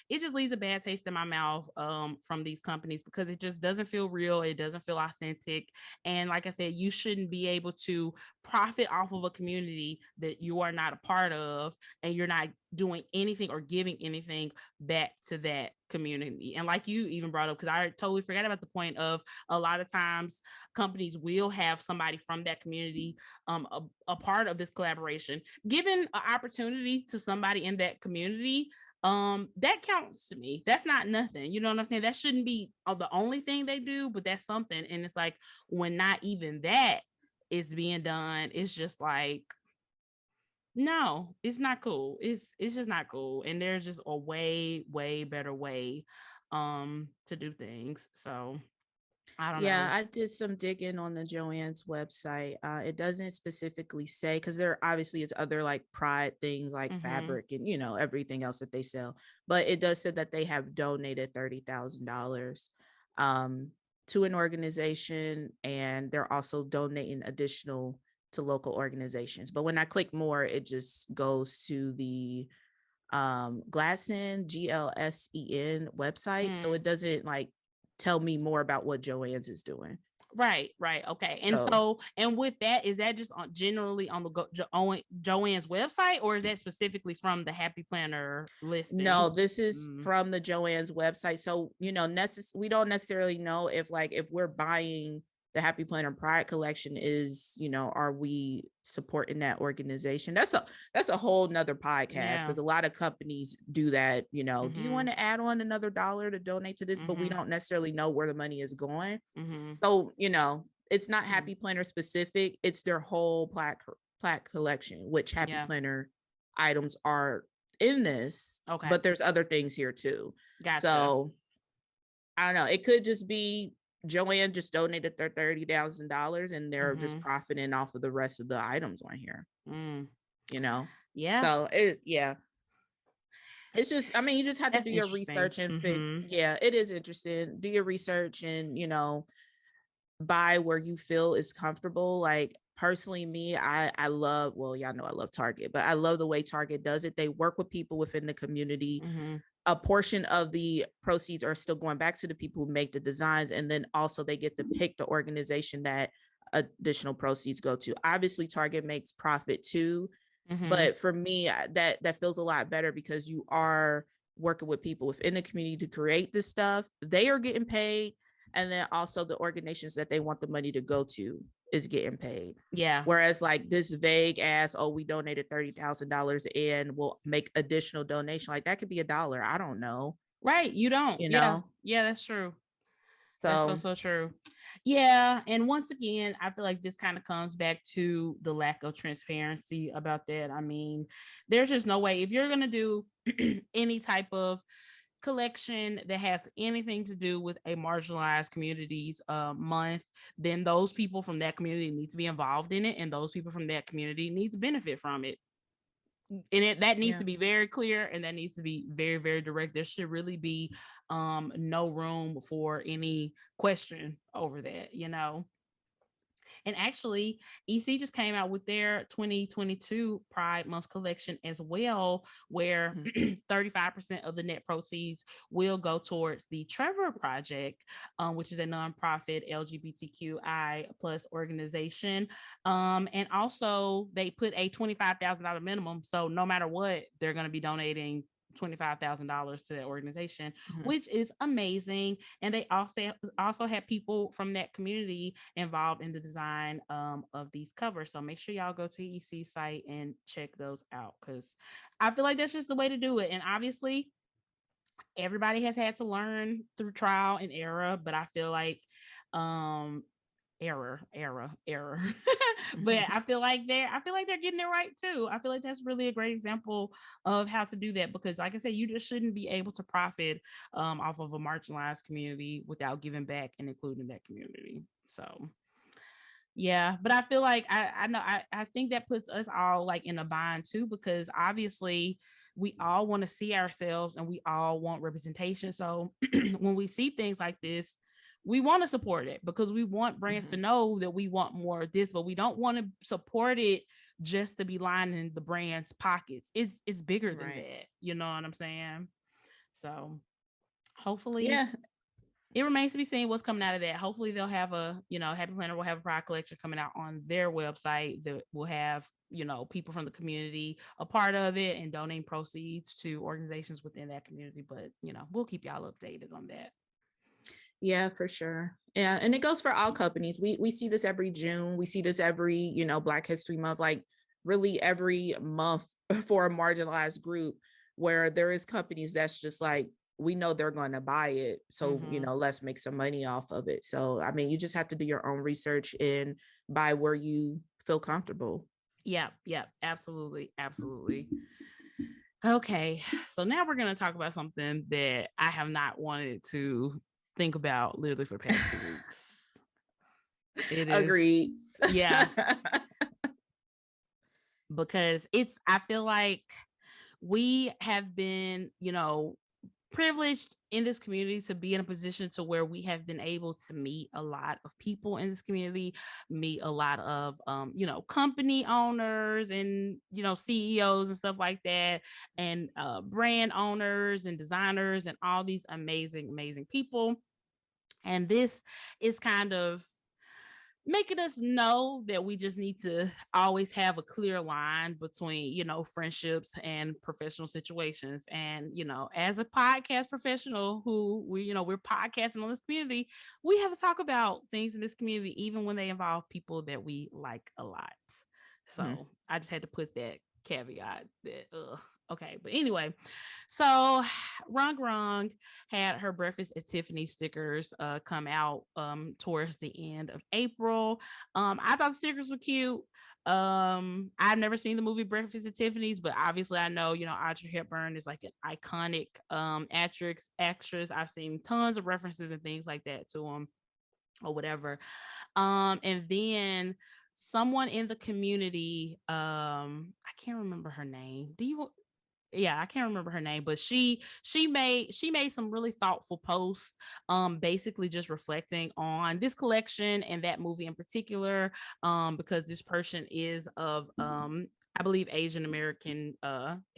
it just leaves a bad taste in my mouth from these companies, because it just doesn't feel real. It doesn't feel authentic. And like I said, you shouldn't be able to profit off of a community that you are not a part of, and you're not doing anything or giving anything back to that community. And like you even brought up, because I totally forgot about the point of, a lot of times companies will have somebody from that community a part of this collaboration, giving an opportunity to somebody in that community, that counts to me. That's not nothing. You know what I'm saying? That shouldn't be the only thing they do, but that's something. And it's like when not even that is being done, it's just like, no, it's not cool. It's just not cool. And there's just a way better way to do things. So I don't Yeah, know. I did some digging on the Joann's website. It doesn't specifically say, because there obviously is other like pride things like Mm-hmm. fabric and everything else that they sell, but it does say that they have donated $30,000 um, to an organization, and they're also donating additional to local organizations. But when I click more, it just goes to the GLSEN website, so it doesn't like tell me more about what Joann's is doing. Right. Okay. And so, and with that, is that just generally on the Joann's website, or is that specifically from the Happy Planner listing? No, this is from the Joann's website. So, we don't necessarily know if we're buying the Happy Planner Pride collection is, are we supporting that organization? That's a whole nother podcast, because a lot of companies do that. Do you want to add on another dollar to donate to this? But we don't necessarily know where the money is going. So, it's not Happy Planner specific. It's their whole plaque collection, which Happy Planner items are in this. Okay. But there's other things here too. Gotcha. So I don't know. It could just be Joann just donated their $30,000 and they're just profiting off of the rest of the items on here. Yeah. So it's just, you just have to do your research and it is interesting. Do your research and, buy where you feel is comfortable. Like personally, me, I love, well, y'all know I love Target, but I love the way Target does it. They work with people within the community. A portion of the proceeds are still going back to the people who make the designs, and then also they get to pick the organization that additional proceeds go to. Obviously Target makes profit too, but for me that feels a lot better, because you are working with people within the community to create this stuff. They are getting paid, and then also the organizations that they want the money to go to is getting paid. Yeah. Whereas like this vague ass, oh, we donated $30,000 and we'll make additional donation. Like that could be $1. I don't know. Right. You don't. know? Yeah, that's true. So that's so true. Yeah. And once again, I feel like this kind of comes back to the lack of transparency about that. I mean, there's just no way if you're going to do any type of collection that has anything to do with a marginalized communities month, then those people from that community need to be involved in it, and those people from that community need to benefit from it. And that needs to be very clear, and that needs to be very, very direct. There should really be no room for any question over that, And actually, EC just came out with their 2022 Pride Month collection as well, where 35% of the net proceeds will go towards the Trevor Project, which is a nonprofit LGBTQI plus organization. And also, they put a $25,000 minimum. So no matter what, they're going to be donating $25,000 to that organization, which is amazing. And they also have people from that community involved in the design of these covers. So make sure y'all go to EC site and check those out, because I feel like that's just the way to do it. And obviously everybody has had to learn through trial and error, but I feel like error but I feel like they're getting it right too. I feel like that's really a great example of how to do that, because like I said, you just shouldn't be able to profit off of a marginalized community without giving back and including that community. So yeah, but I feel like I know I think that puts us all like in a bind too, because obviously we all want to see ourselves and we all want representation. So when we see things like this, we want to support it, because we want brands to know that we want more of this, but we don't want to support it just to be lining the brand's pockets. It's bigger than that. You know what I'm saying? So hopefully it remains to be seen what's coming out of that. Hopefully they'll have Happy Planner will have a pride collection coming out on their website that will have, people from the community a part of it and donating proceeds to organizations within that community. But, we'll keep y'all updated on that. Yeah, for sure. Yeah, and it goes for all companies. We see this every June. We see this every, Black History Month, like really every month for a marginalized group, where there is companies that's just like, we know they're going to buy it, so let's make some money off of it. So I mean, you just have to do your own research and buy where you feel comfortable. Yeah, absolutely, absolutely. Okay, so now we're going to talk about something that I have not wanted to think about literally for the past 2 weeks. It is. Agreed. Yeah. Because I feel like we have been, privileged in this community to be in a position to where we have been able to meet a lot of people in this community, meet a lot of company owners and CEOs and stuff like that, and brand owners and designers and all these amazing people. And this is kind of making us know that we just need to always have a clear line between, friendships and professional situations. And, as a podcast professional who we're podcasting on this community, we have to talk about things in this community, even when they involve people that we like a lot. So I just had to put that caveat that, okay. But anyway, so Wrong had her Breakfast at Tiffany stickers come out towards the end of April. I thought the stickers were cute. I've never seen the movie Breakfast at Tiffany's, but obviously I know, Audrey Hepburn is like an iconic actress. I've seen tons of references and things like that to them or whatever. And then someone in the community, I can't remember her name. I can't remember her name, but she made some really thoughtful posts, basically just reflecting on this collection and that movie in particular, because this person is of I believe Asian American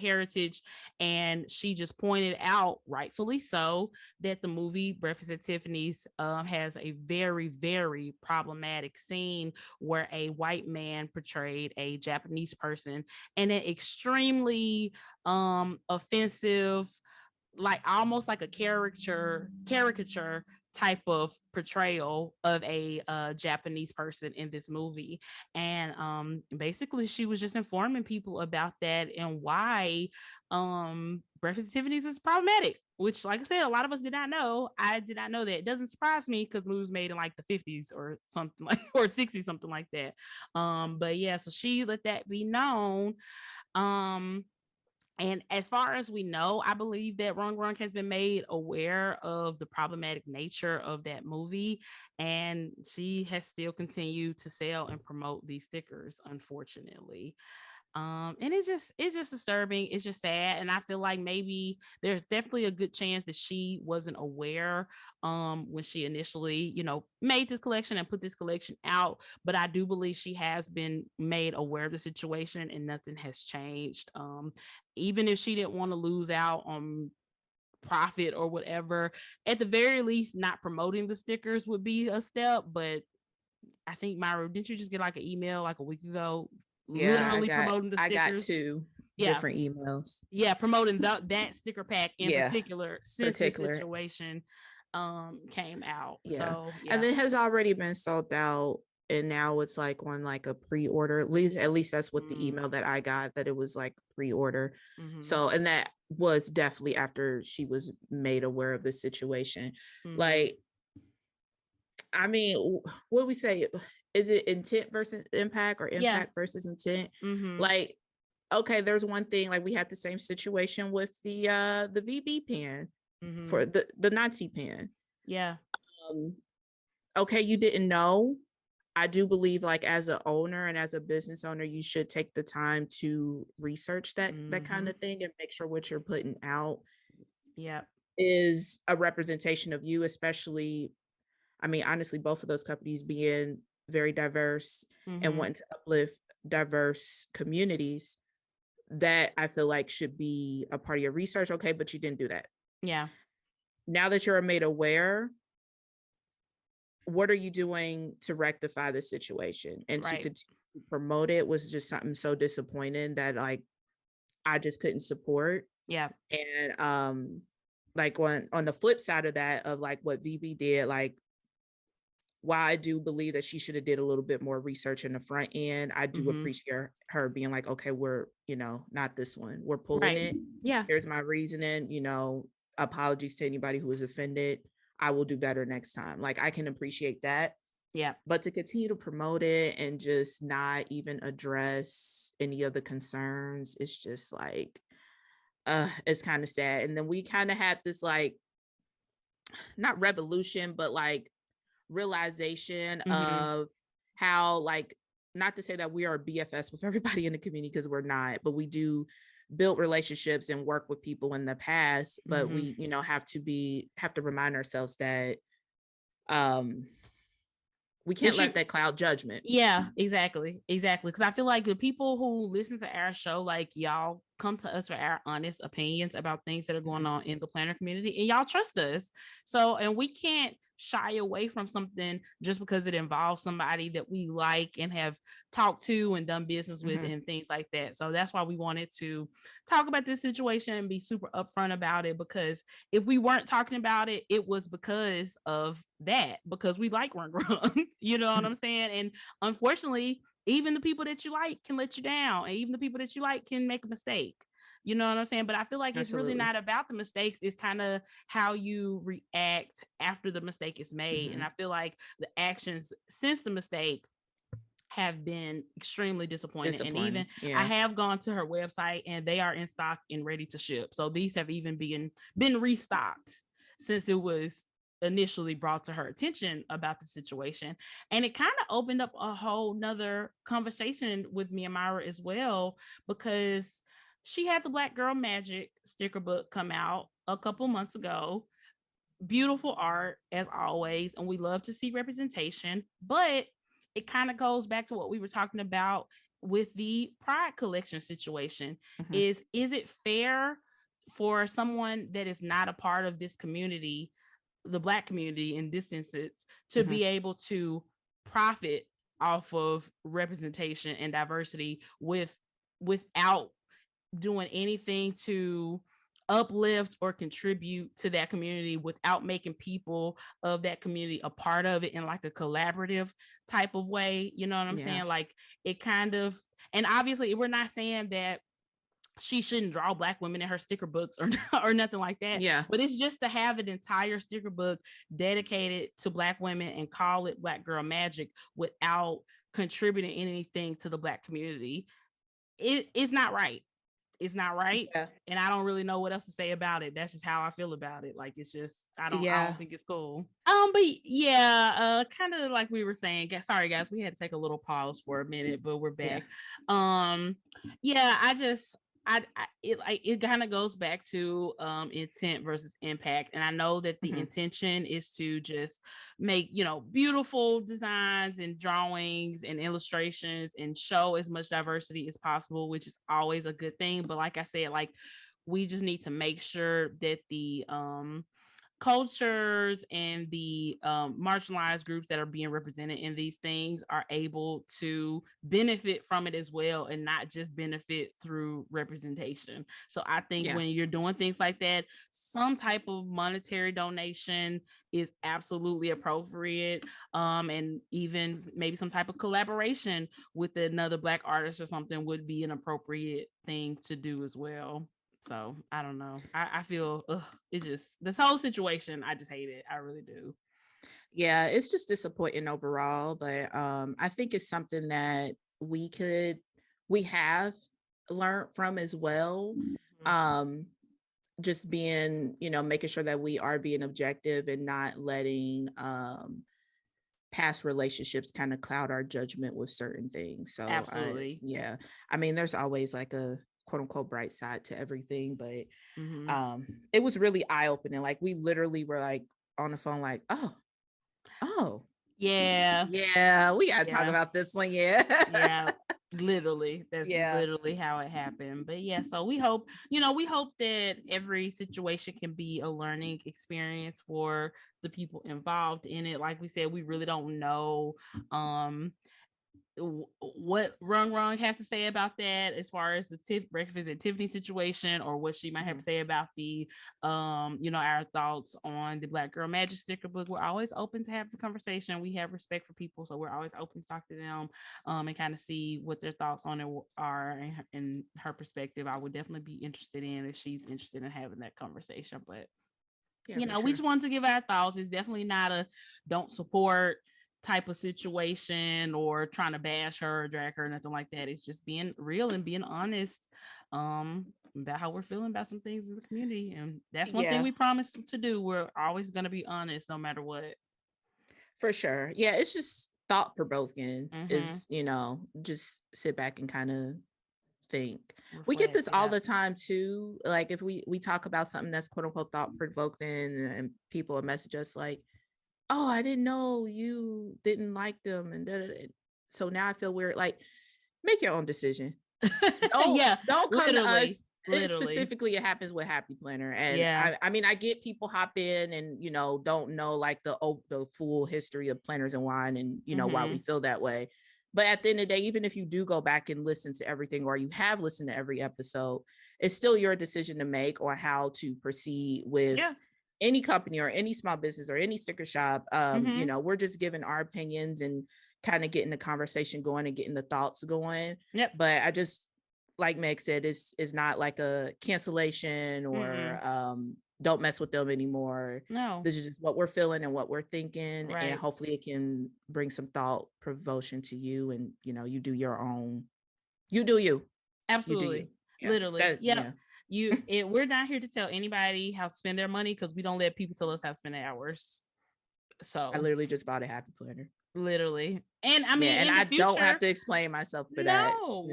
heritage, and she just pointed out, rightfully so, that the movie Breakfast at Tiffany's has a very problematic scene where a white man portrayed a Japanese person, and an extremely offensive, like almost like a caricature type of portrayal of a Japanese person in this movie. And basically she was just informing people about that and why Breakfast at Tiffany's is problematic, which, like I said, a lot of us did not know. I did not know that. It doesn't surprise me because the movie was made in like the 50s or something like, or 60s, something like that. But yeah, so she let that be known. And as far as we know, I believe that Rung has been made aware of the problematic nature of that movie, and she has still continued to sell and promote these stickers, unfortunately. And it's just disturbing. It's just sad, and I feel like maybe there's definitely a good chance that she wasn't aware when she initially made this collection and put this collection out. But I do believe she has been made aware of the situation, and nothing has changed. Even if she didn't want to lose out on profit or whatever, at the very least, not promoting the stickers would be a step. But I think, Myra, didn't you just get like an email like a week ago, literally promoting the stickers? I got two different emails. Yeah, promoting that sticker pack in particular since the situation came out. Yeah. So and it has already been sold out, and now it's like on like a pre-order. At least that's what the email that I got, that it was like pre-order. So, and that was definitely after she was made aware of the situation. Like, I mean, what we say, is it intent versus impact, or impact versus intent? Like, okay, there's one thing, like we had the same situation with the VB pen for the Nazi pen. Yeah. Okay, you didn't know. I do believe, like, as an owner and as a business owner, you should take the time to research that kind of thing and make sure what you're putting out is a representation of you, especially, I mean, honestly, both of those companies being very diverse and wanting to uplift diverse communities, that I feel like should be a part of your research. Okay, but you didn't do that. Yeah. Now that you're made aware, what are you doing to rectify the situation? And to continue to promote it was just something so disappointing that, like, I just couldn't support. Yeah. And like on the flip side of that, of like what VB did, like, while I do believe that she should have did a little bit more research in the front end, I do appreciate her being like, okay, we're, not this one. We're pulling it. Yeah. Here's my reasoning, apologies to anybody who was offended. I will do better next time. Like, I can appreciate that. Yeah. But to continue to promote it and just not even address any of the concerns, it's just like, it's kind of sad. And then we kind of had this, like, not revolution, but like realization of how, like, not to say that we are BFS with everybody in the community, because we're not, but we do build relationships and work with people in the past, but we have to remind ourselves that we can't let that cloud judgment. Yeah, exactly. Because I feel like the people who listen to our show, like, y'all come to us for our honest opinions about things that are going on in the planner community, and y'all trust us. So, and we can't shy away from something just because it involves somebody that we like and have talked to and done business with and things like that. So that's why we wanted to talk about this situation and be super upfront about it, because if we weren't talking about it, it was because of that, because we like Run Run. You know what I'm saying? And unfortunately, even the people that you like can let you down, and even the people that you like can make a mistake. You know what I'm saying? But I feel like it's really not about the mistakes. It's kind of how you react after the mistake is made. And I feel like the actions since the mistake have been extremely disappointing. And even I have gone to her website and they are in stock and ready to ship. So these have even been restocked since it was initially brought to her attention about the situation. And it kind of opened up a whole nother conversation with me and Myra as well, because she had the Black Girl Magic sticker book come out a couple months ago. Beautiful art as always, and we love to see representation, but it kind of goes back to what we were talking about with the Pride collection situation. Is it fair for someone that is not a part of this community, the Black community in this instance, to be able to profit off of representation and diversity without doing anything to uplift or contribute to that community, without making people of that community a part of it in like a collaborative type of way? You know what I'm saying? Like, it kind of, and obviously we're not saying that she shouldn't draw Black women in her sticker books or nothing like that. But it's just to have an entire sticker book dedicated to Black women and call it Black Girl Magic without contributing anything to the Black community. It's not right. It's not right. And I don't really know what else to say about it. That's just how I feel about it. Like, it's just, I don't think it's cool. But yeah, kind of like we were saying, sorry guys, we had to take a little pause for a minute, but we're back. It kind of goes back to intent versus impact. And I know that the intention is to just make, beautiful designs and drawings and illustrations and show as much diversity as possible, which is always a good thing. But like I said, like, we just need to make sure that the cultures and the marginalized groups that are being represented in these things are able to benefit from it as well, and not just benefit through representation. So I think when you're doing things like that, some type of monetary donation is absolutely appropriate, and even maybe some type of collaboration with another Black artist or something would be an appropriate thing to do as well. So I don't know. I feel it's just, this whole situation, I just hate it. I really do. Yeah, it's just disappointing overall. But I think it's something that we have learned from as well. Just being, making sure that we are being objective and not letting past relationships kind of cloud our judgment with certain things. So absolutely. I mean, there's always like a quote unquote bright side to everything, but it was really eye-opening. Like, we literally were like on the phone like, oh yeah, we gotta talk about this one. Literally, that's literally how it happened. But yeah, so we hope that every situation can be a learning experience for the people involved in it. Like we said, we really don't know what Rung has to say about that as far as the breakfast at Tiffany situation, or what she might have to say about the our thoughts on the Black Girl Magic sticker book. We're always open to have the conversation. We have respect for people, so we're always open to talk to them and kind of see what their thoughts on it are, and her perspective. I would definitely be interested in if she's interested in having that conversation. But yeah, we just wanted to give our thoughts. It's definitely not a don't support type of situation or trying to bash her or drag her or nothing like that. It's just being real and being honest about how we're feeling about some things in the community. And that's one thing we promised to do. We're always going to be honest no matter what. For sure. Yeah, it's just thought provoking is, just sit back and kind of think. Reflect, we get this all the time too. Like if we talk about something that's quote unquote thought provoking, and people will message us like, oh, I didn't know you didn't like them, and so now I feel weird. Like, make your own decision. Don't come to us. Specifically, it happens with Happy Planner, and I mean, I get people hop in and don't know like the full history of Planners and Wine, and why we feel that way. But at the end of the day, even if you do go back and listen to everything, or you have listened to every episode, it's still your decision to make on how to proceed with any company or any small business or any sticker shop. We're just giving our opinions and kind of getting the conversation going and getting the thoughts going. But I just, like Meg said, it's not like a cancellation or don't mess with them anymore. No, this is just what we're feeling and what we're thinking, and hopefully it can bring some thought provocation to you, and you do your own, you do you. Absolutely. You. Literally. We're not here to tell anybody how to spend their money, because we don't let people tell us how to spend their hours. So I literally just bought a Happy Planner. Literally. And I mean, and I don't have to explain myself for that. So,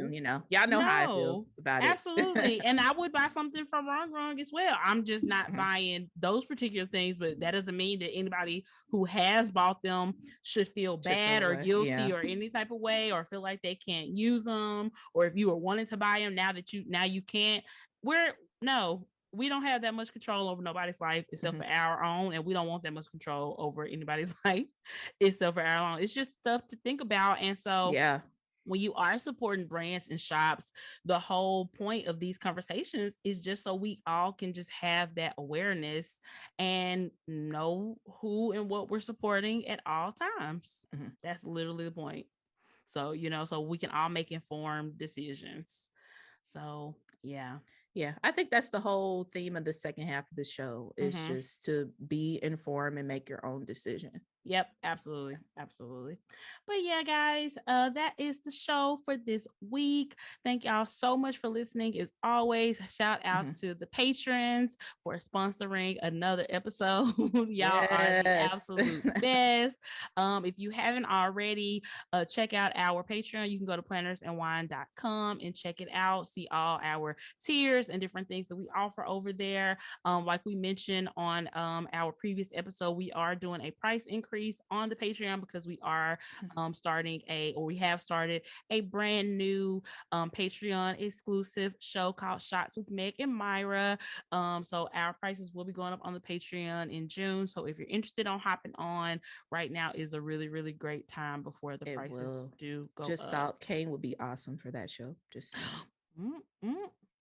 y'all know how I feel about it. Absolutely. And I would buy something from Wrong as well. I'm just not buying those particular things, but that doesn't mean that anybody who has bought them should feel bad or guilty or any type of way, or feel like they can't use them, or if you were wanting to buy them now you can't. We don't have that much control over nobody's life except for our own, and we don't want that much control over anybody's life except for our own. It's just stuff to think about. And so when you are supporting brands and shops, the whole point of these conversations is just so we all can just have that awareness and know who and what we're supporting at all times. That's literally the point. So so we can all make informed decisions. So yeah, I think that's the whole theme of the second half of the show, is just to be informed and make your own decision. Yep, absolutely. But yeah, guys, that is the show for this week. Thank y'all so much for listening. As always, shout out to the patrons for sponsoring another episode. Y'all are the absolute best. If you haven't already, check out our Patreon. You can go to plannersandwine.com and check it out. See all our tiers and different things that we offer over there. Like we mentioned on our previous episode, we are doing a price increase on the Patreon, because we are we have started a brand new Patreon exclusive show called Shots with Meg and Myra. So our prices will be going up on the Patreon in June. So if you're interested on hopping on, right now is a really, really great time before the prices do go just up. thought Cain would be awesome for that show. Just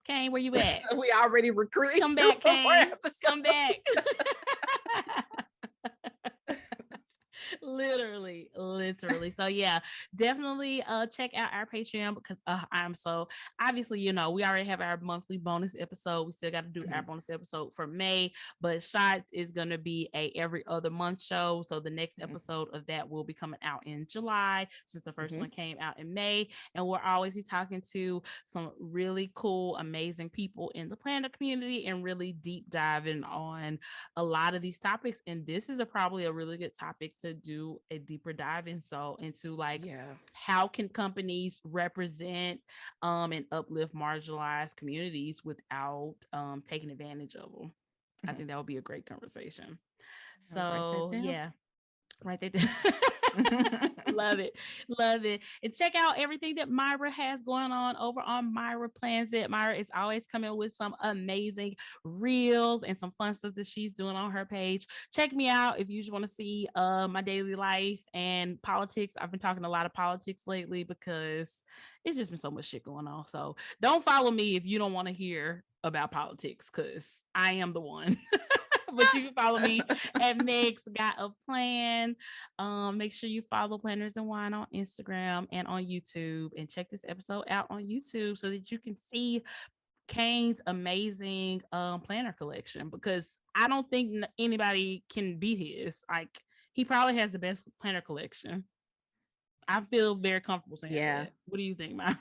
Cain, where you at? We already recruiting. Come back, Cain. Come back. literally. So yeah, definitely check out our Patreon, because I'm so obviously we already have our monthly bonus episode. We still got to do our bonus episode for May, but Shots is gonna be a every other month show. So the next episode of that will be coming out in July, since the first one came out in May. And we'll always be talking to some really cool, amazing people in the planner community and really deep diving on a lot of these topics. And this is probably a really good topic to do a deeper dive into like how can companies represent and uplift marginalized communities without taking advantage of them. I think that would be a great conversation. So yeah, Right there. Love it. Love it. And check out everything that Myra has going on over on Myra Plans It. Myra is always coming with some amazing reels and some fun stuff that she's doing on her page. Check me out if you just want to see my daily life and politics. I've been talking a lot of politics lately because it's just been so much shit going on. So don't follow me if you don't want to hear about politics, because I am the one. But you can follow me at Meg's Got a Plan. Make sure you follow Planners and Wine on Instagram and on YouTube, and check this episode out on YouTube so that you can see Cain's amazing planner collection, because I don't think anybody can beat his. Like, he probably has the best planner collection. I feel very comfortable saying that. What do you think, Myra?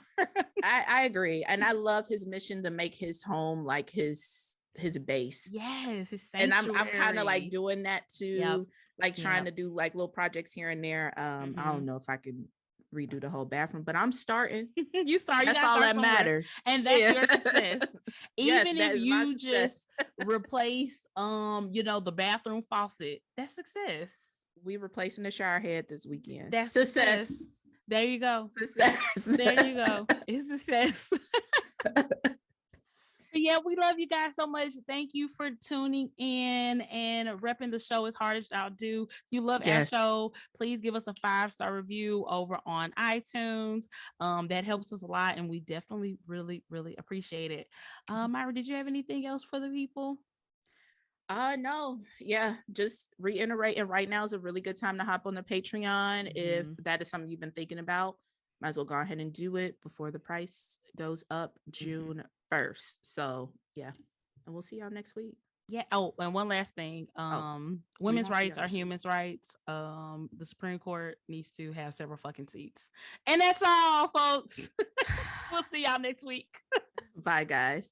I agree. And I love his mission to make his home like his base. Yes, his and sanctuary. I'm kind of like doing that too. Like trying to do like little projects here and there. I don't know if I can redo the whole bathroom, but I'm starting. You start. That's all that matters. And that's your success. Even if you just replace the bathroom faucet, that's success. We replacing the shower head this weekend. That's success. There you go. Success. There you go. It's success. But yeah, we love you guys so much. Thank you for tuning in and repping the show as hard as y'all do. If you love our show, please give us a 5-star review over on iTunes. That helps us a lot, and we definitely really, really appreciate it. Myra, did you have anything else for the people? No. Yeah, just reiterating, right now is a really good time to hop on the Patreon. If that is something you've been thinking about, might as well go ahead and do it before the price goes up June 1st. So yeah, and we'll see y'all next week. Yeah. Oh, and one last thing. Women's rights are human rights. The Supreme Court needs to have several fucking seats. And that's all, folks. We'll see y'all next week. Bye, guys.